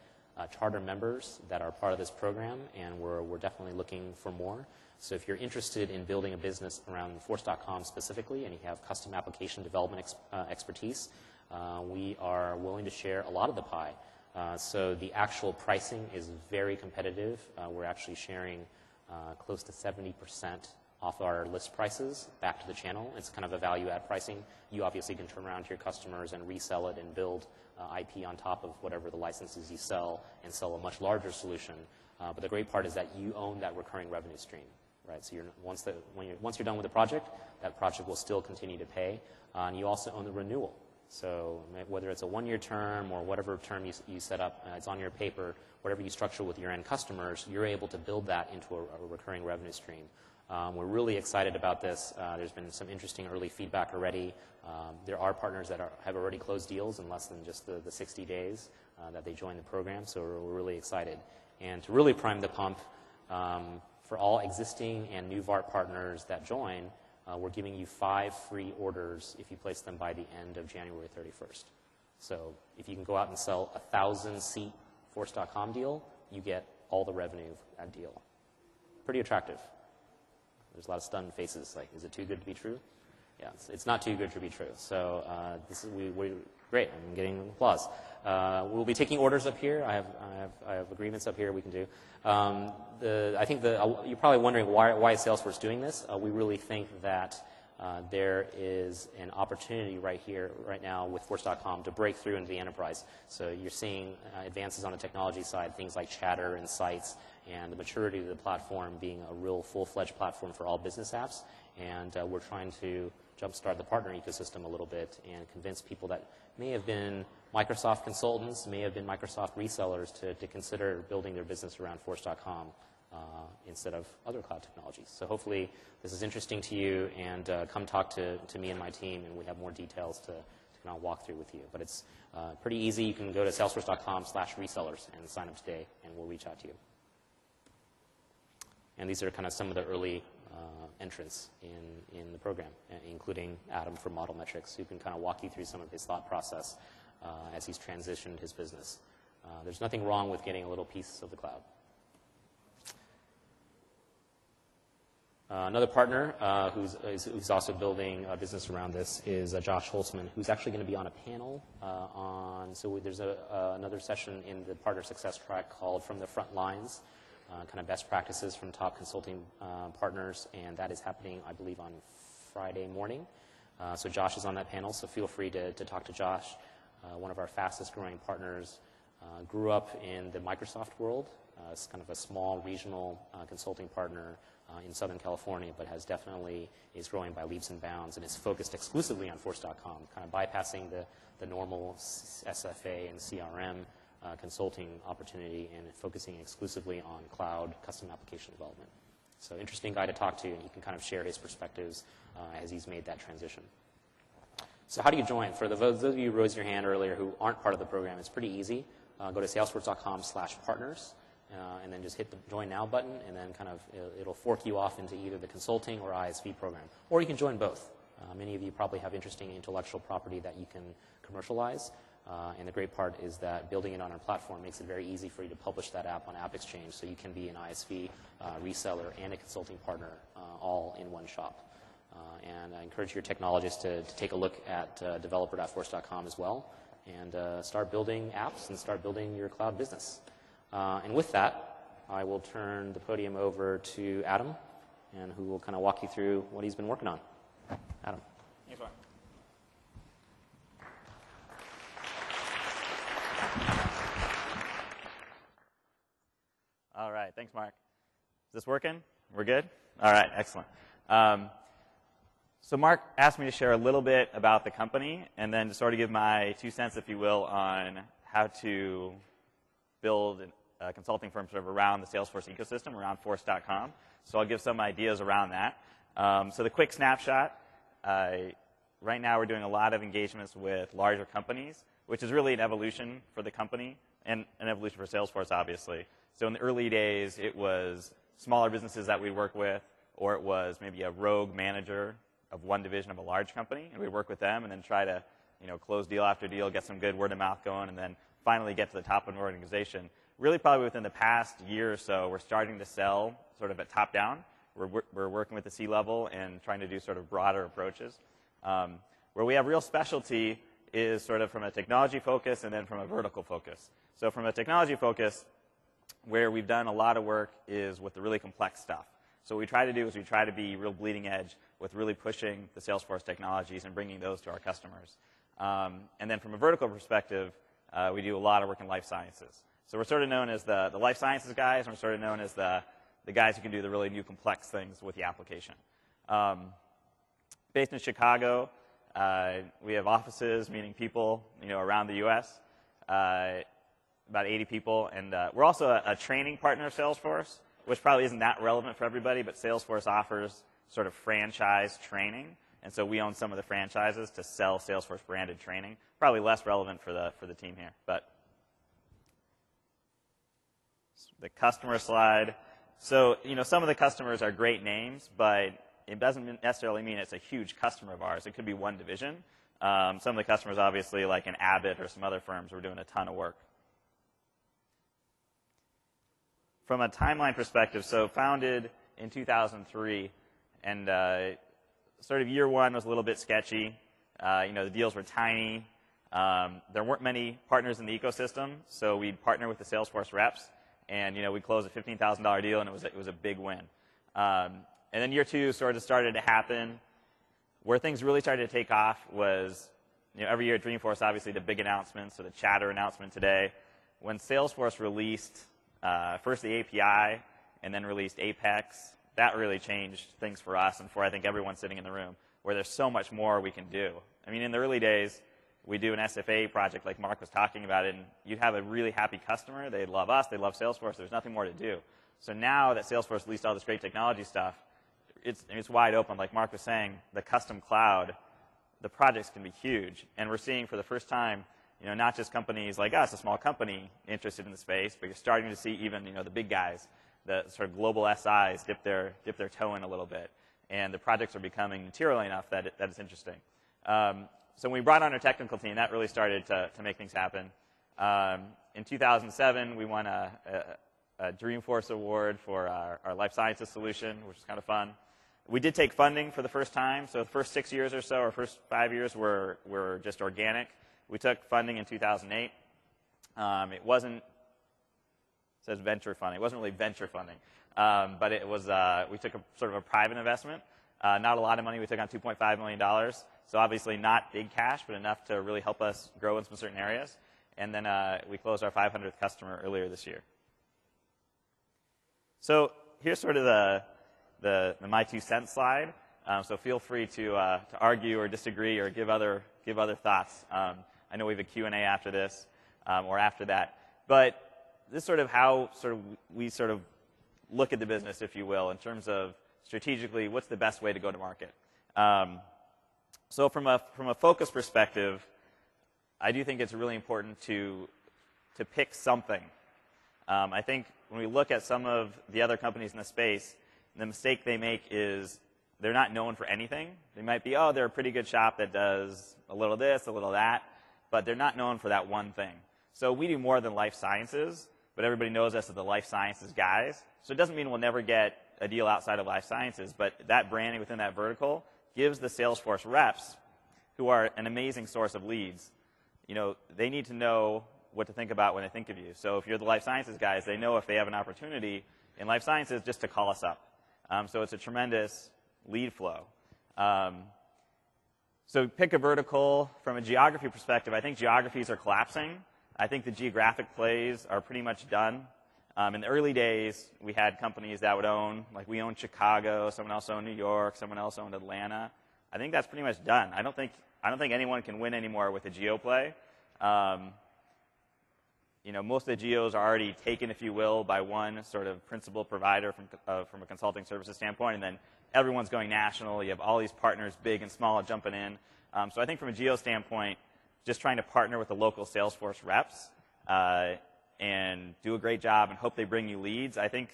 charter members that are part of this program, and we're definitely looking for more. So if you're interested in building a business around Force.com specifically, and you have custom application development expertise, we are willing to share a lot of the pie. So the actual pricing is very competitive. We're actually sharing close to 70% off our list prices back to the channel. It's kind of a value-add pricing. You obviously can turn around to your customers and resell it and build IP on top of whatever the licenses you sell and sell a much larger solution. But the great part is that you own that recurring revenue stream, right? So once you're done with the project, that project will still continue to pay, and you also own the renewal. So whether it's a one-year term or whatever term you set up, it's on your paper, whatever you structure with your end customers, you're able to build that into a recurring revenue stream. We're really excited about this. There's been some interesting early feedback already. There are partners that have already closed deals in less than just the 60 days that they joined the program, so we're really excited. And to really prime the pump, for all existing and new VART partners that join, we're giving you 5 free orders if you place them by the end of January 31st. So if you can go out and sell a 1,000-seat Force.com deal, you get all the revenue of that deal. Pretty attractive. There's a lot of stunned faces, like, is it too good to be true? Yeah, it's not too good to be true. So we're great. I'm getting applause. We'll be taking orders up here. I have agreements up here we can do. I think you're probably wondering why is Salesforce doing this? We really think that there is an opportunity right now with Force.com to break through into the enterprise. So you're seeing advances on the technology side, things like Chatter and Sites, and the maturity of the platform being a real full-fledged platform for all business apps. And we're trying to jumpstart the partner ecosystem a little bit and convince people that may have been Microsoft consultants, may have been Microsoft resellers to consider building their business around Force.com. instead of other cloud technologies. So hopefully this is interesting to you, and come talk to me and my team, and we have more details to kind of walk through with you. But it's pretty easy. You can go to Salesforce.com/resellers and sign up today, and we'll reach out to you. And these are kind of some of the early entrants in the program, including Adam from Model Metrics, who can kind of walk you through some of his thought process as he's transitioned his business. There's nothing wrong with getting a little piece of the cloud. Another partner who's also building a business around this is Josh Holtzman, who's actually going to be on a panel so there's another session in the partner success track called From the Front Lines, kind of best practices from top consulting partners, and that is happening, I believe, on Friday morning. So Josh is on that panel, so feel free to talk to Josh. One of our fastest growing partners, grew up in the Microsoft world. It's kind of a small regional consulting partner in Southern California, but is growing by leaps and bounds, and is focused exclusively on Force.com, kind of bypassing the normal SFA and CRM consulting opportunity and focusing exclusively on cloud custom application development. So interesting guy to talk to, and he can kind of share his perspectives as he's made that transition. So how do you join? For those of you who raised your hand earlier who aren't part of the program, it's pretty easy. Go to Salesforce.com/partners. And then just hit the Join Now button, and then kind of it'll fork you off into either the consulting or ISV program. Or you can join both. Many of you probably have interesting intellectual property that you can commercialize. And the great part is that building it on our platform makes it very easy for you to publish that app on AppExchange, so you can be an ISV, reseller, and a consulting partner all in one shop. And I encourage your technologists to take a look at developer.force.com as well, and start building apps and start building your cloud business. And with that, I will turn the podium over to Adam, and who will kind of walk you through what he's been working on. Adam. Thanks, Mark. All right, thanks, Mark. Is this working? We're good? All right, excellent. So Mark asked me to share a little bit about the company, and then to sort of give my 2 cents, if you will, on how to build a consulting firm sort of around the Salesforce ecosystem, around Force.com. So I'll give some ideas around that. So the quick snapshot, right now we're doing a lot of engagements with larger companies, which is really an evolution for the company and an evolution for Salesforce, obviously. So in the early days, it was smaller businesses that we work with, or it was maybe a rogue manager of one division of a large company, and we work with them and then try to close deal after deal, get some good word of mouth going, and then finally get to the top of an organization. Really, probably within the past year or so, we're starting to sell sort of at top down. We're working with the C-level and trying to do sort of broader approaches. Where we have real specialty is sort of from a technology focus and then from a vertical focus. So from a technology focus, where we've done a lot of work is with the really complex stuff. So what we try to do is we try to be real bleeding edge with really pushing the Salesforce technologies and bringing those to our customers. And then from a vertical perspective, we do a lot of work in life sciences. So we're sort of known as the life sciences guys, and we're sort of known as the guys who can do the really new complex things with the application. Based in Chicago, we have offices, meaning people, around the U.S., about 80 people. And we're also a training partner of Salesforce, which probably isn't that relevant for everybody, but Salesforce offers sort of franchise training. And so we own some of the franchises to sell Salesforce-branded training. Probably less relevant for the team here. But the customer slide. So, some of the customers are great names, but it doesn't necessarily mean it's a huge customer of ours. It could be one division. Some of the customers, obviously, like an Abbott or some other firms, we're doing a ton of work. From a timeline perspective, so founded in 2003, and sort of year one was a little bit sketchy. The deals were tiny. There weren't many partners in the ecosystem, so we'd partner with the Salesforce reps, and we'd close a $15,000 deal, and it was a big win. And then year two sort of started to happen. Where things really started to take off was, every year at Dreamforce, obviously the big announcements, so the Chatter announcement today. When Salesforce released first the API and then released Apex, that really changed things for us and for, I think, everyone sitting in the room, where there's so much more we can do. I mean, in the early days, we do an SFA project like Mark was talking about, and you'd have a really happy customer. They love us. They love Salesforce. There's nothing more to do. So now that Salesforce released all this great technology stuff, it's wide open. Like Mark was saying, the custom cloud, the projects can be huge. And we're seeing for the first time, not just companies like us, a small company interested in the space, but you're starting to see even, the big guys, the sort of global SIs dip their toe in a little bit. And the projects are becoming material enough that it's interesting. So when we brought on our technical team, that really started to make things happen. In 2007, we won a Dreamforce award for our life sciences solution, which was kind of fun. We did take funding for the first time. So the first 6 years or so, or first 5 years were just organic. We took funding in 2008. It says venture funding. It wasn't really venture funding, but it was. We took a sort of a private investment. Not a lot of money. We took on $2.5 million. So obviously not big cash, but enough to really help us grow in some certain areas. And then we closed our 500th customer earlier this year. So here's sort of the my 2 cents slide. So feel free to argue or disagree or give other thoughts. I know we have a Q&A after this or after that. But this is sort of how we look at the business, if you will, in terms of strategically what's the best way to go to market. So from a focus perspective, I do think it's really important to pick something. I think when we look at some of the other companies in the space, the mistake they make is they're not known for anything. They might be, they're a pretty good shop that does a little this, a little that, but they're not known for that one thing. So we do more than life sciences, but everybody knows us as the life sciences guys. So it doesn't mean we'll never get a deal outside of life sciences, but that branding within that vertical gives the Salesforce reps, who are an amazing source of leads, they need to know what to think about when they think of you. So if you're the life sciences guys, they know if they have an opportunity in life sciences just to call us up. So it's a tremendous lead flow. So pick a vertical. From a geography perspective, I think geographies are collapsing. I think the geographic plays are pretty much done. In the early days, we had companies that would own, like we owned Chicago, someone else owned New York, someone else owned Atlanta. I think that's pretty much done. I don't think anyone can win anymore with a geo play. Most of the geos are already taken, if you will, by one sort of principal provider from a consulting services standpoint, and then everyone's going national. You have all these partners, big and small, jumping in. So I think from a geo standpoint, just trying to partner with the local Salesforce reps and do a great job and hope they bring you leads. I think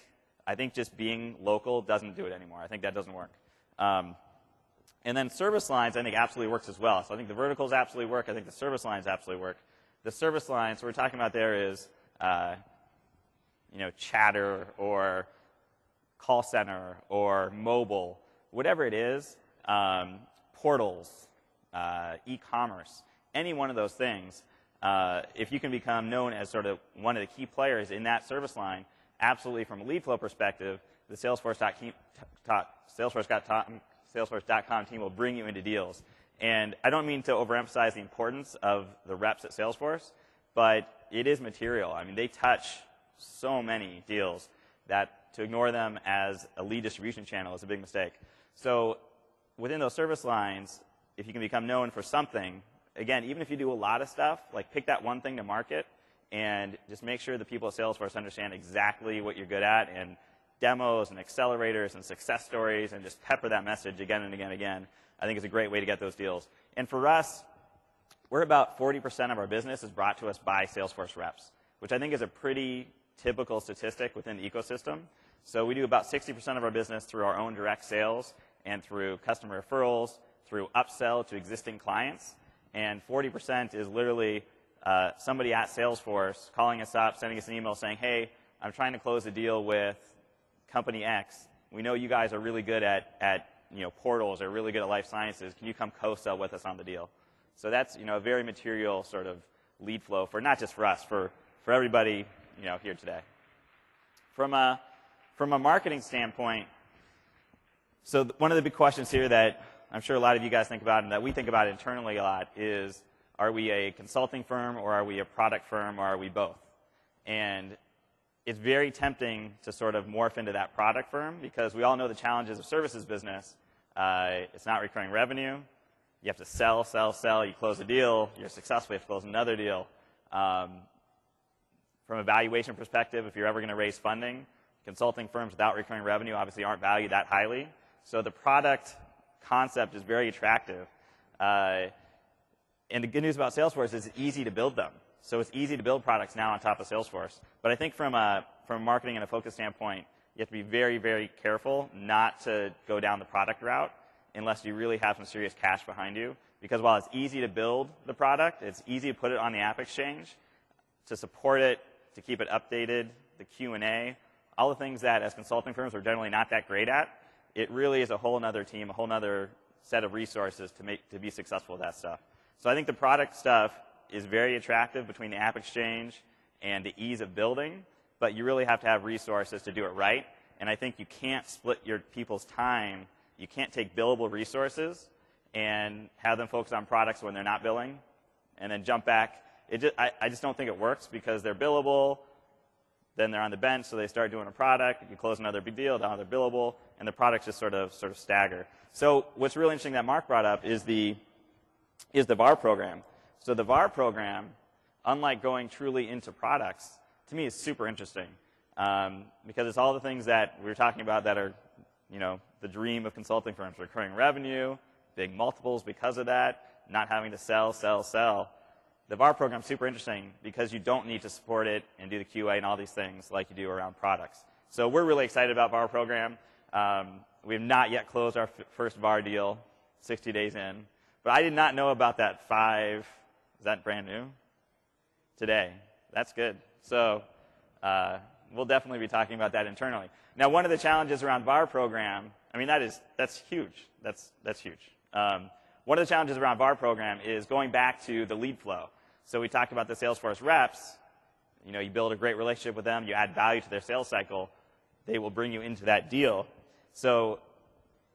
just being local doesn't do it anymore. I think that doesn't work. And then service lines, I think, absolutely works as well. So I think the verticals absolutely work. I think the service lines absolutely work. The service lines we're talking about there is, chatter or call center or mobile, whatever it is, portals, e-commerce, any one of those things. If you can become known as sort of one of the key players in that service line, absolutely from a lead flow perspective, the Salesforce.com team will bring you into deals. And I don't mean to overemphasize the importance of the reps at Salesforce, but it is material. I mean, they touch so many deals that to ignore them as a lead distribution channel is a big mistake. So within those service lines, if you can become known for something, again, even if you do a lot of stuff, like pick that one thing to market and just make sure the people at Salesforce understand exactly what you're good at, and demos and accelerators and success stories, and just pepper that message again and again and again. I think it's a great way to get those deals. And for us, we're about 40% of our business is brought to us by Salesforce reps, which I think is a pretty typical statistic within the ecosystem. So we do about 60% of our business through our own direct sales and through customer referrals, through upsell to existing clients. And 40% is literally somebody at Salesforce calling us up, sending us an email saying, hey, I'm trying to close a deal with company X. We know you guys are really good at portals, or really good at life sciences. Can you come co-sell with us on the deal? So that's a very material sort of lead flow for not just for us, for everybody here today. From a marketing standpoint, so one of the big questions here that I'm sure a lot of you guys think about and that we think about internally a lot is, are we a consulting firm, or are we a product firm, or are we both? And it's very tempting to sort of morph into that product firm, because we all know the challenges of services business. It's not recurring revenue. You have to sell. You close a deal. You're successful. You have to close another deal. From a valuation perspective, if you're ever going to raise funding, Consulting firms without recurring revenue obviously aren't valued that highly. So the product concept is very attractive. And the good news about Salesforce is it's easy to build them. So it's easy to build products now on top of Salesforce. But I think from a marketing and a focus standpoint, you have to be very, very careful not to go down the product route unless you really have some serious cash behind you. Because while it's easy to build the product, it's easy to put it on the App Exchange, to support it, to keep it updated, the Q&A, all the things that as consulting firms we're generally not that great at. It really is a whole other team, a whole other set of resources to be successful with that stuff. So I think the product stuff is very attractive between the App Exchange and the ease of building, but you really have to have resources to do it right. And I think you can't split your people's time. You can't take billable resources and have them focus on products when they're not billing and then jump back. I just don't think it works because they're billable. Then they're on the bench, so they start doing a product. You close another big deal, now they're billable, and the products just sort of stagger. So what's really interesting that Mark brought up is the VAR program. So the VAR program, unlike going truly into products, to me is super interesting because it's all the things that we were talking about that are, the dream of consulting firms: recurring revenue, big multiples because of that, not having to sell. The VAR program is super interesting because you don't need to support it and do the QA and all these things like you do around products. So we're really excited about VAR program. We have not yet closed our first VAR deal, 60 days in. But I did not know about that 5, is that brand new? Today. That's good. So we'll definitely be talking about that internally. Now, one of the challenges around VAR program, that's huge. That's huge. One of the challenges around VAR program is going back to the lead flow. So we talked about the Salesforce reps. You build a great relationship with them. You add value to their sales cycle. They will bring you into that deal. So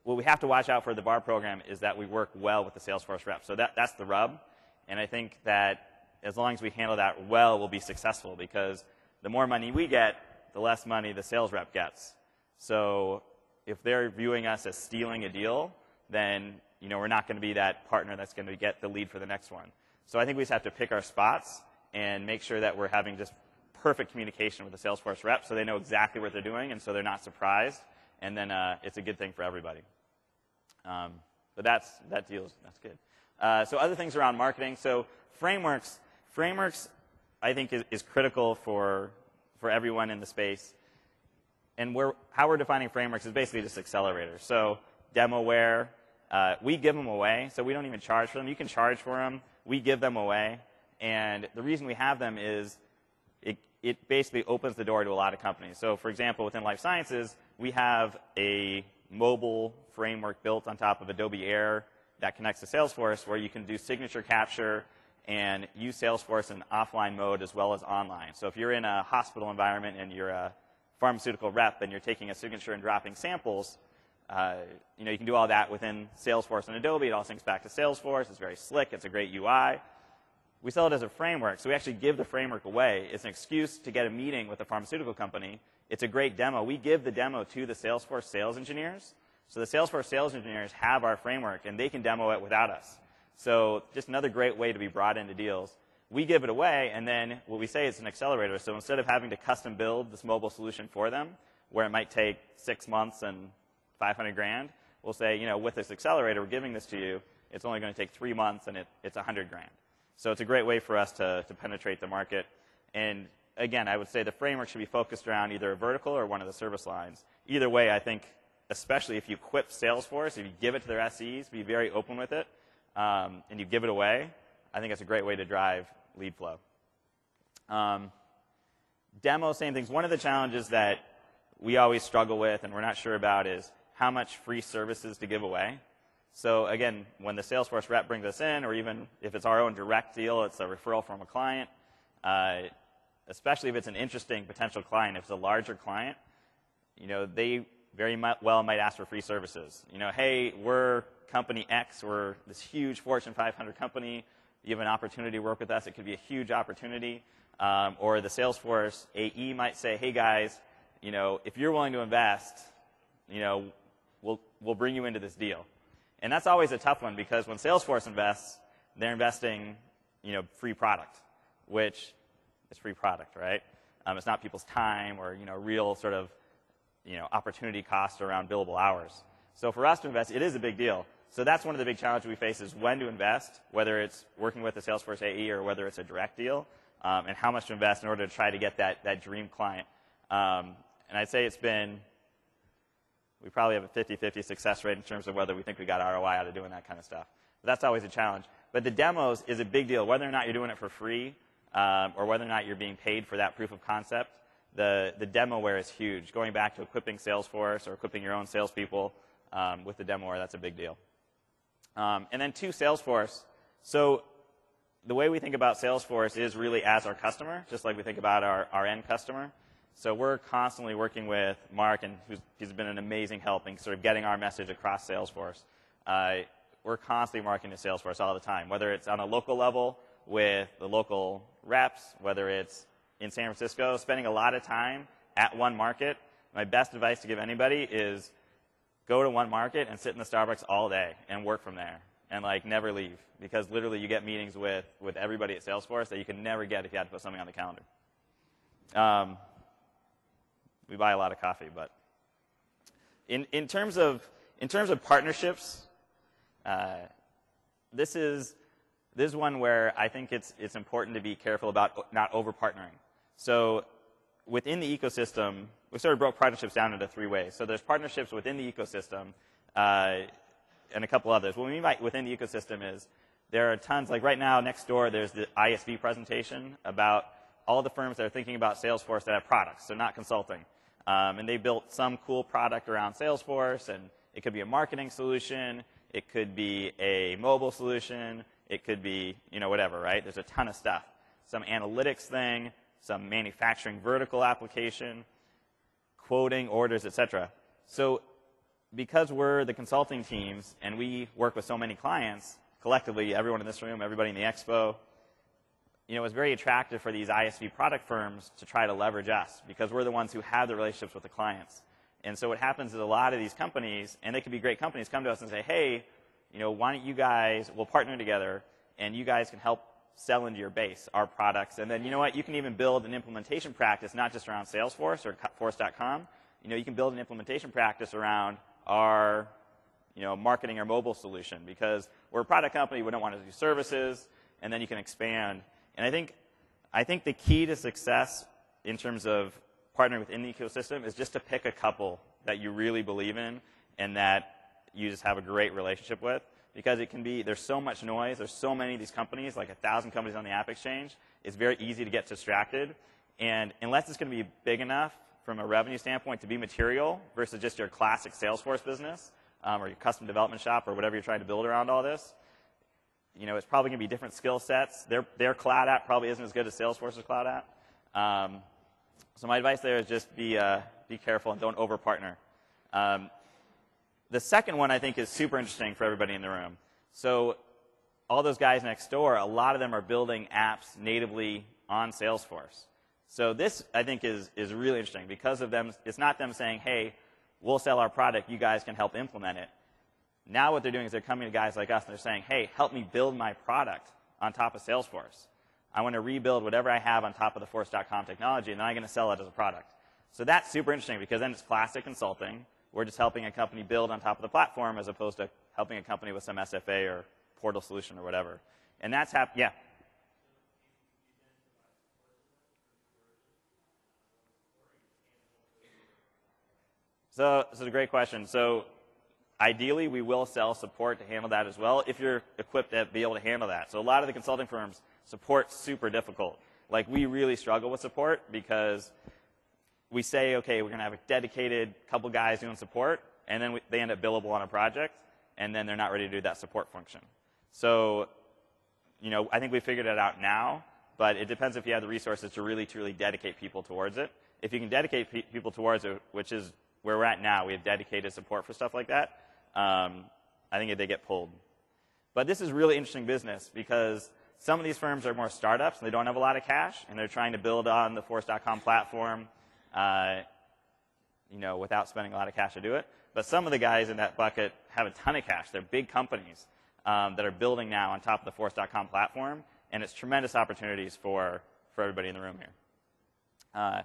what we have to watch out for the VAR program is that we work well with the Salesforce reps. So that's the rub. And I think that as long as we handle that well, we'll be successful because the more money we get, the less money the sales rep gets. So if they're viewing us as stealing a deal, then we're not going to be that partner that's going to get the lead for the next one. So I think we just have to pick our spots and make sure that we're having just perfect communication with the Salesforce rep so they know exactly what they're doing and so they're not surprised. And then it's a good thing for everybody. But that's good. So other things around marketing. So frameworks, I think, is critical for everyone in the space. And how we're defining frameworks is basically just accelerators. So DemoWare, we give them away, so we don't even charge for them. You can charge for them. We give them away. And the reason we have them is it basically opens the door to a lot of companies. So, for example, within life sciences, we have a mobile framework built on top of Adobe Air that connects to Salesforce where you can do signature capture and use Salesforce in offline mode as well as online. So if you're in a hospital environment and you're a pharmaceutical rep and you're taking a signature and dropping samples, you can do all that within Salesforce and Adobe. It all syncs back to Salesforce. It's very slick. It's a great UI. We sell it as a framework, so we actually give the framework away. It's an excuse to get a meeting with a pharmaceutical company. It's a great demo. We give the demo to the Salesforce sales engineers. So the Salesforce sales engineers have our framework, and they can demo it without us. So just another great way to be brought into deals. We give it away, and then what we say is an accelerator. So instead of having to custom build this mobile solution for them, where it might take 6 months and $500,000, we'll say, with this accelerator, we're giving this to you. It's only going to take 3 months, and it's $100,000. So it's a great way for us to penetrate the market. And again, I would say the framework should be focused around either a vertical or one of the service lines. Either way, I think, especially if you equip Salesforce, if you give it to their SEs, be very open with it, and you give it away, I think it's a great way to drive lead flow. Demo, same things. One of the challenges that we always struggle with and we're not sure about is how much free services to give away. So again, when the Salesforce rep brings us in, or even if it's our own direct deal, it's a referral from a client, especially if it's an interesting potential client, if it's a larger client, they very well might ask for free services. Hey, we're company X, we're this huge Fortune 500 company. You have an opportunity to work with us. It could be a huge opportunity. Or the Salesforce AE might say, hey guys, if you're willing to invest, we'll bring you into this deal. And that's always a tough one because when Salesforce invests, they're investing, free product, which is free product, right? It's not people's time or, real sort of opportunity cost around billable hours. So for us to invest, it is a big deal. So that's one of the big challenges we face is when to invest, whether it's working with the Salesforce AE or whether it's a direct deal, and how much to invest in order to try to get that dream client. And I'd say we probably have a 50-50 success rate in terms of whether we think we got ROI out of doing that kind of stuff. But that's always a challenge. But the demos is a big deal, whether or not you're doing it for free or whether or not you're being paid for that proof of concept. The demoware is huge. Going back to equipping Salesforce or equipping your own salespeople with the demoware, that's a big deal. And then 2, Salesforce. So the way we think about Salesforce is really as our customer, just like we think about our end customer. So we're constantly working with Mark, and he's been an amazing help in sort of getting our message across Salesforce. We're constantly marketing to Salesforce all the time, whether it's on a local level with the local reps, whether it's in San Francisco, spending a lot of time at one market. My best advice to give anybody is go to one market and sit in the Starbucks all day and work from there and never leave, because literally you get meetings with everybody at Salesforce that you could never get if you had to put something on the calendar. We buy a lot of coffee, but in terms of partnerships, this is one where I think it's important to be careful about not over partnering. So within the ecosystem, we sort of broke partnerships down into 3 ways. So there's partnerships within the ecosystem and a couple others. What we mean by within the ecosystem is there are tons, like right now next door there's the ISV presentation about all the firms that are thinking about Salesforce that have products, so not consulting. And they built some cool product around Salesforce, and it could be a marketing solution, it could be a mobile solution, it could be, whatever, right? There's a ton of stuff. Some analytics thing, some manufacturing vertical application, quoting, orders, etc. So because we're the consulting teams and we work with so many clients, collectively, everyone in this room, everybody in the expo, it's very attractive for these ISV product firms to try to leverage us because we're the ones who have the relationships with the clients. And so what happens is a lot of these companies, and they could be great companies, come to us and say, hey, why don't you guys, we'll partner together, and you guys can help sell into your base our products. And then, you know what, you can even build an implementation practice, not just around Salesforce or Force.com. You can build an implementation practice around our, marketing or mobile solution because we're a product company, we don't want to do services, and then you can expand. And I think the key to success in terms of partnering within the ecosystem is just to pick a couple that you really believe in and that you just have a great relationship with, because it can be, there's so much noise, there's so many of these companies, like 1,000 companies on the App Exchange, it's very easy to get distracted. And unless it's going to be big enough from a revenue standpoint to be material versus just your classic Salesforce business or your custom development shop or whatever you're trying to build around all this, it's probably going to be different skill sets. Their cloud app probably isn't as good as Salesforce's cloud app. So my advice there is just be careful and don't over-partner. The second one I think is super interesting for everybody in the room. So all those guys next door, a lot of them are building apps natively on Salesforce. So this, I think, is really interesting because of them. It's not them saying, hey, we'll sell our product, you guys can help implement it. Now what they're doing is they're coming to guys like us and they're saying, hey, help me build my product on top of Salesforce. I want to rebuild whatever I have on top of the Force.com technology, and then I'm going to sell it as a product. So that's super interesting because then it's classic consulting. We're just helping a company build on top of the platform as opposed to helping a company with some SFA or portal solution or whatever. And that's yeah. So this is a great question. So ideally, we will sell support to handle that as well if you're equipped to be able to handle that. So a lot of the consulting firms, support's super difficult. Like, we really struggle with support because we say, okay, we're going to have a dedicated couple guys doing support, and then they end up billable on a project, and then they're not ready to do that support function. So, I think we figured it out now, but it depends if you have the resources to really, truly dedicate people towards it. If you can dedicate people towards it, which is where we're at now, we have dedicated support for stuff like that, I think they get pulled. But this is really interesting business because some of these firms are more startups, and they don't have a lot of cash, and they're trying to build on the Force.com platform, without spending a lot of cash to do it. But some of the guys in that bucket have a ton of cash. They're big companies that are building now on top of the Force.com platform, and it's tremendous opportunities for everybody in the room here.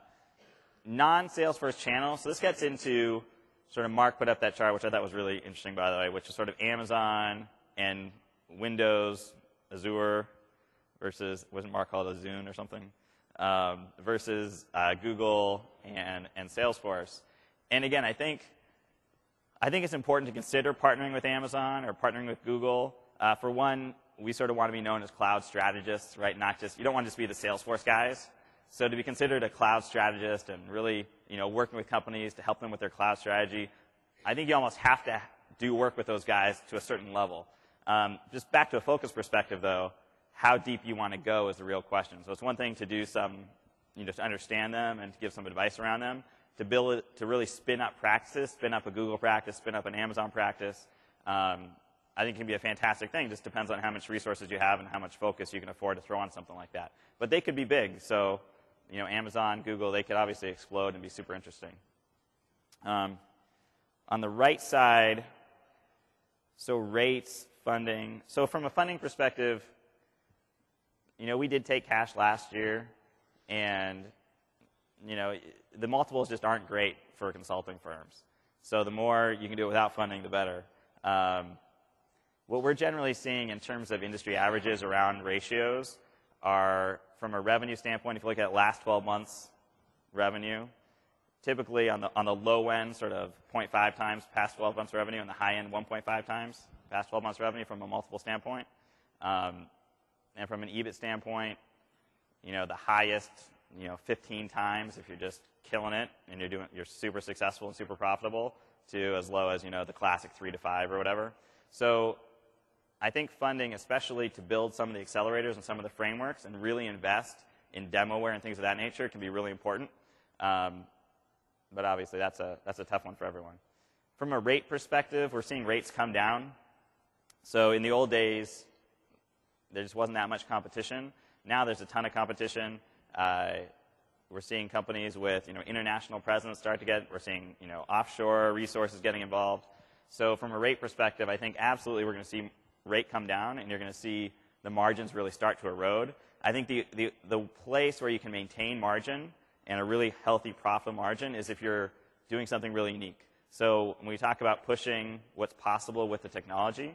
non-Salesforce channels. So this gets into sort of Mark put up that chart, which I thought was really interesting, by the way, which is sort of Amazon and Windows, Azure versus, wasn't Mark called Azune or something, versus Google and Salesforce. And again, I think it's important to consider partnering with Amazon or partnering with Google. For one, we sort of want to be known as cloud strategists, right? Not just, you don't want to just be the Salesforce guys. So to be considered a cloud strategist and really, working with companies to help them with their cloud strategy, I think you almost have to do work with those guys to a certain level. Just back to a focus perspective, though, how deep you want to go is the real question. So it's one thing to do some, to understand them and to give some advice around them. To build it, to really spin up practices, spin up a Google practice, spin up an Amazon practice, I think can be a fantastic thing. It just depends on how much resources you have and how much focus you can afford to throw on something like that. But they could be big. So, Amazon, Google, they could obviously explode and be super interesting. On the right side, so rates, funding. So from a funding perspective, we did take cash last year, and the multiples just aren't great for consulting firms. So the more you can do it without funding, the better. What we're generally seeing in terms of industry averages around ratios are, from a revenue standpoint, if you look at last 12 months revenue, typically on the low end, sort of 0.5 times past 12 months revenue, and the high end, 1.5 times past 12 months revenue from a multiple standpoint. And from an EBIT standpoint, the highest, 15 times if you're just killing it and you're super successful and super profitable, to as low as, the classic 3 to 5 or whatever. So I think funding, especially to build some of the accelerators and some of the frameworks and really invest in demoware and things of that nature, can be really important. But obviously, that's a tough one for everyone. From a rate perspective, we're seeing rates come down. So in the old days, there just wasn't that much competition. Now there's a ton of competition. We're seeing companies with international presence start to get. We're seeing offshore resources getting involved. So from a rate perspective, I think absolutely we're going to see rate come down, and you're going to see the margins really start to erode. I think the place where you can maintain margin and a really healthy profit margin is if you're doing something really unique. So when we talk about pushing what's possible with the technology,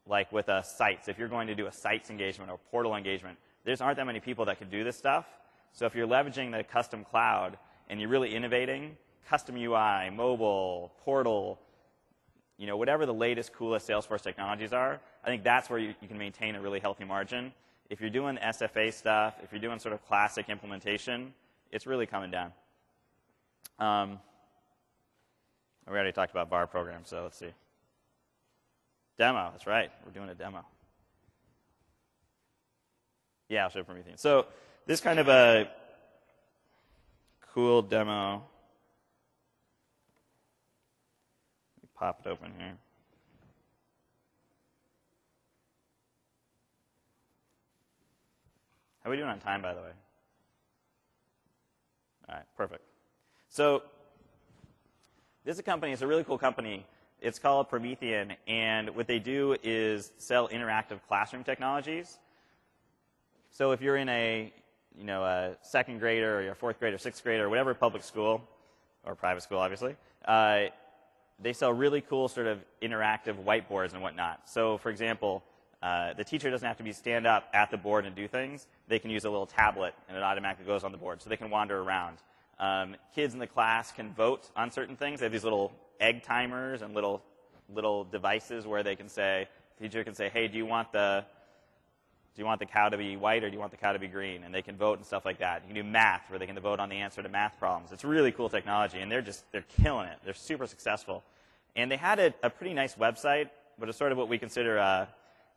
like with sites, if you're going to do a sites engagement or portal engagement, there just aren't that many people that can do this stuff. So if you're leveraging the custom cloud and you're really innovating, custom UI, mobile, portal, whatever the latest, coolest Salesforce technologies are, I think that's where you can maintain a really healthy margin. If you're doing SFA stuff, if you're doing sort of classic implementation, it's really coming down. We already talked about VAR programs, so let's see. Demo, that's right. We're doing a demo. Yeah, I'll show it from Promethean. So this kind of a cool demo. Pop it open here. How are we doing on time, by the way? All right, perfect. So this is a company. It's a really cool company. It's called Promethean, and what they do is sell interactive classroom technologies. So if you're in a second grader or you're a fourth grader, sixth grader, or whatever public school or private school, obviously, they sell really cool sort of interactive whiteboards and whatnot. So, for example, the teacher doesn't have to stand up at the board and do things. They can use a little tablet, and it automatically goes on the board, so they can wander around. Kids in the class can vote on certain things. They have these little egg timers and little devices where they can say, the teacher can say, hey, do you want the cow to be white or do you want the cow to be green? And they can vote and stuff like that. You can do math where they can vote on the answer to math problems. It's really cool technology, and they're killing it. They're super successful. And they had a pretty nice website, but it's sort of what we consider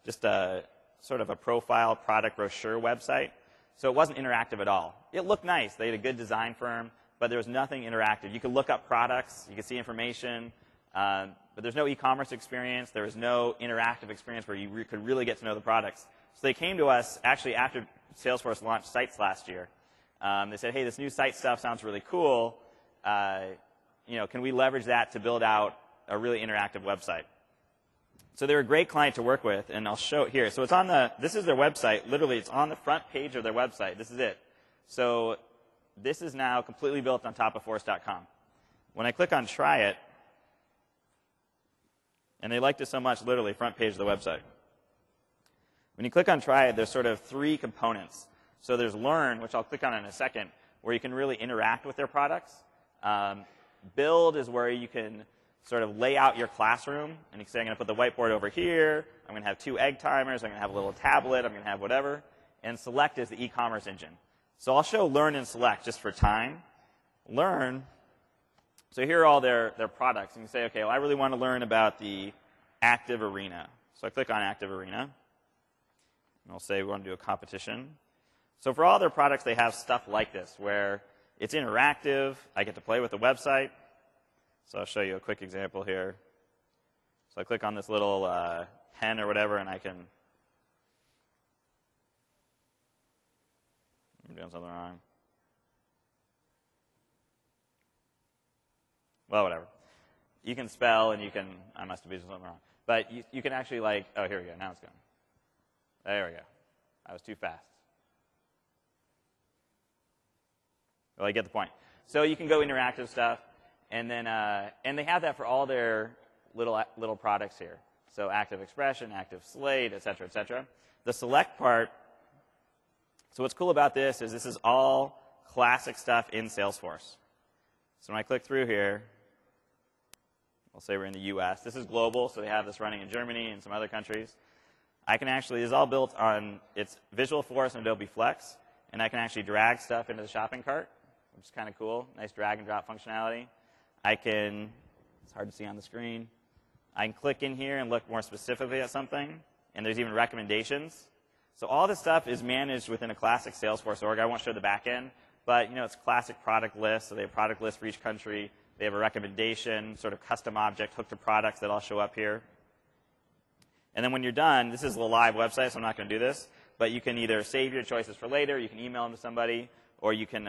just a sort of a profile product brochure website. So it wasn't interactive at all. It looked nice. They had a good design firm, but there was nothing interactive. You could look up products. You could see information. But there's no e-commerce experience. There was no interactive experience where you could really get to know the products. So they came to us actually after Salesforce launched Sites last year. They said, hey, this new site stuff sounds really cool. Can we leverage that to build out a really interactive website? So they're a great client to work with, and I'll show it here. So this is their website. Literally, it's on the front page of their website. This is it. So this is now completely built on top of Force.com. When I click on Try It, and they liked it so much, literally front page of the website. When you click on Try It, there's sort of 3 components. So there's Learn, which I'll click on in a second, where you can really interact with their products. Build is where you can sort of lay out your classroom, and you can say, I'm going to put the whiteboard over here, I'm going to have 2 egg timers, I'm going to have a little tablet, I'm going to have whatever. And Select is the e-commerce engine. So I'll show Learn and Select just for time. Learn, so here are all their products. And you can say, okay, well, I really want to learn about the Active Arena. So I click on Active Arena, and I'll say we want to do a competition. So for all their products, they have stuff like this, where it's interactive. I get to play with the website. So I'll show you a quick example here. So I click on this little pen or whatever, and I can... I'm doing something wrong. Well, whatever. You can spell, and you can... I must have been doing something wrong. But you can actually, like... Oh, here we go. Now it's going. There we go. I was too fast. Well, I get the point. So you can go interactive stuff, and then and they have that for all their little products here. So Active Expression, Active Slate, et cetera, et cetera. The Select part. So what's cool about this is all classic stuff in Salesforce. So when I click through here, I'll say we're in the U.S. This is global, so they have this running in Germany and some other countries. I can actually, this is all built on, it's Visualforce and Adobe Flex, and I can actually drag stuff into the shopping cart, which is kind of cool. Nice drag and drop functionality. I can, it's hard to see on the screen, I can click in here and look more specifically at something, and there's even recommendations. So all this stuff is managed within a classic Salesforce org. I won't show the back end, but it's classic product lists. So they have product lists for each country. They have a recommendation, sort of custom object hooked to products that all show up here. And then when you're done, this is a live website, so I'm not going to do this, but you can either save your choices for later, you can email them to somebody, or you can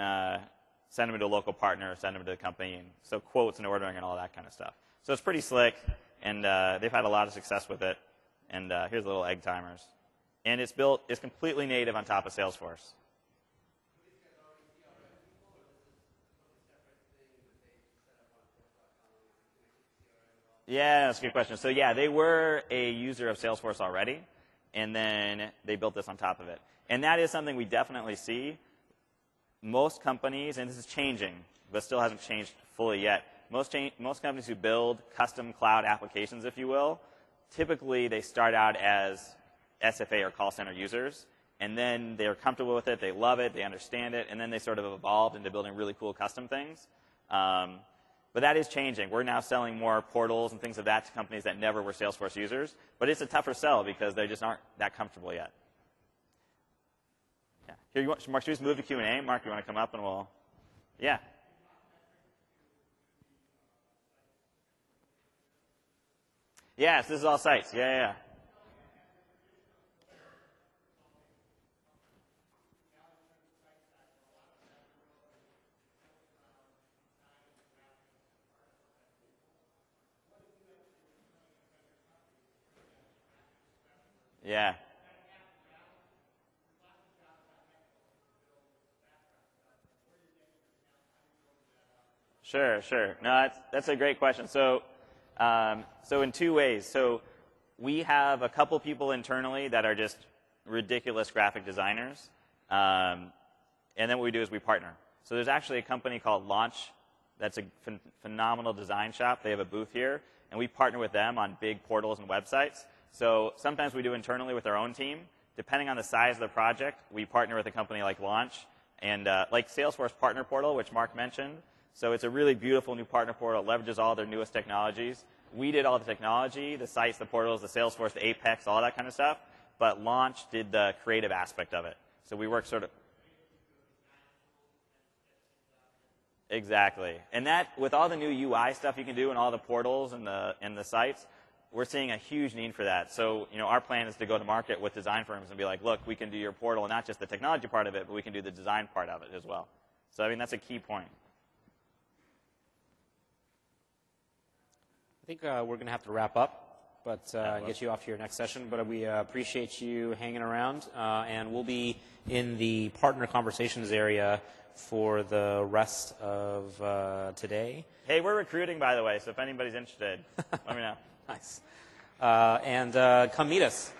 send them to a local partner, send them to the company, and so quotes and ordering and all that kind of stuff. So it's pretty slick, and they've had a lot of success with it. And here's the little egg timers. And it's completely native on top of Salesforce. Yeah, that's a good question. So yeah, they were a user of Salesforce already, and then they built this on top of it. And that is something we definitely see. Most companies, and this is changing, but still hasn't changed fully yet, most companies who build custom cloud applications, if you will, typically they start out as SFA or call center users, and then they're comfortable with it, they love it, they understand it, and then they sort of evolved into building really cool custom things. But that is changing. We're now selling more portals and things of that to companies that never were Salesforce users, but it's a tougher sell because they just aren't that comfortable yet. Yeah. Here, Mark, should we just move to Q&A? Mark, you want to come up and we'll... Yeah. Yes, this is all sites. Yeah. Yeah. Sure. No, that's a great question. So in 2 ways. So we have a couple people internally that are just ridiculous graphic designers. And then what we do is we partner. So there's actually a company called Launch that's a phenomenal design shop. They have a booth here, and we partner with them on big portals and websites. So sometimes we do internally with our own team. Depending on the size of the project, we partner with a company like Launch and like Salesforce Partner Portal, which Mark mentioned. So it's a really beautiful new partner portal. It leverages all their newest technologies. We did all the technology, the sites, the portals, the Salesforce, the Apex, all that kind of stuff. But Launch did the creative aspect of it. So we work sort of... Exactly. And that, with all the new UI stuff you can do and all the portals and the sites, we're seeing a huge need for that. So, our plan is to go to market with design firms and be like, look, we can do your portal, and not just the technology part of it, but we can do the design part of it as well. So, that's a key point. I think we're going to have to wrap up, but get you off to your next session. But we appreciate you hanging around, and we'll be in the partner conversations area for the rest of today. Hey, we're recruiting, by the way, so if anybody's interested, let me know. Nice. And come meet us.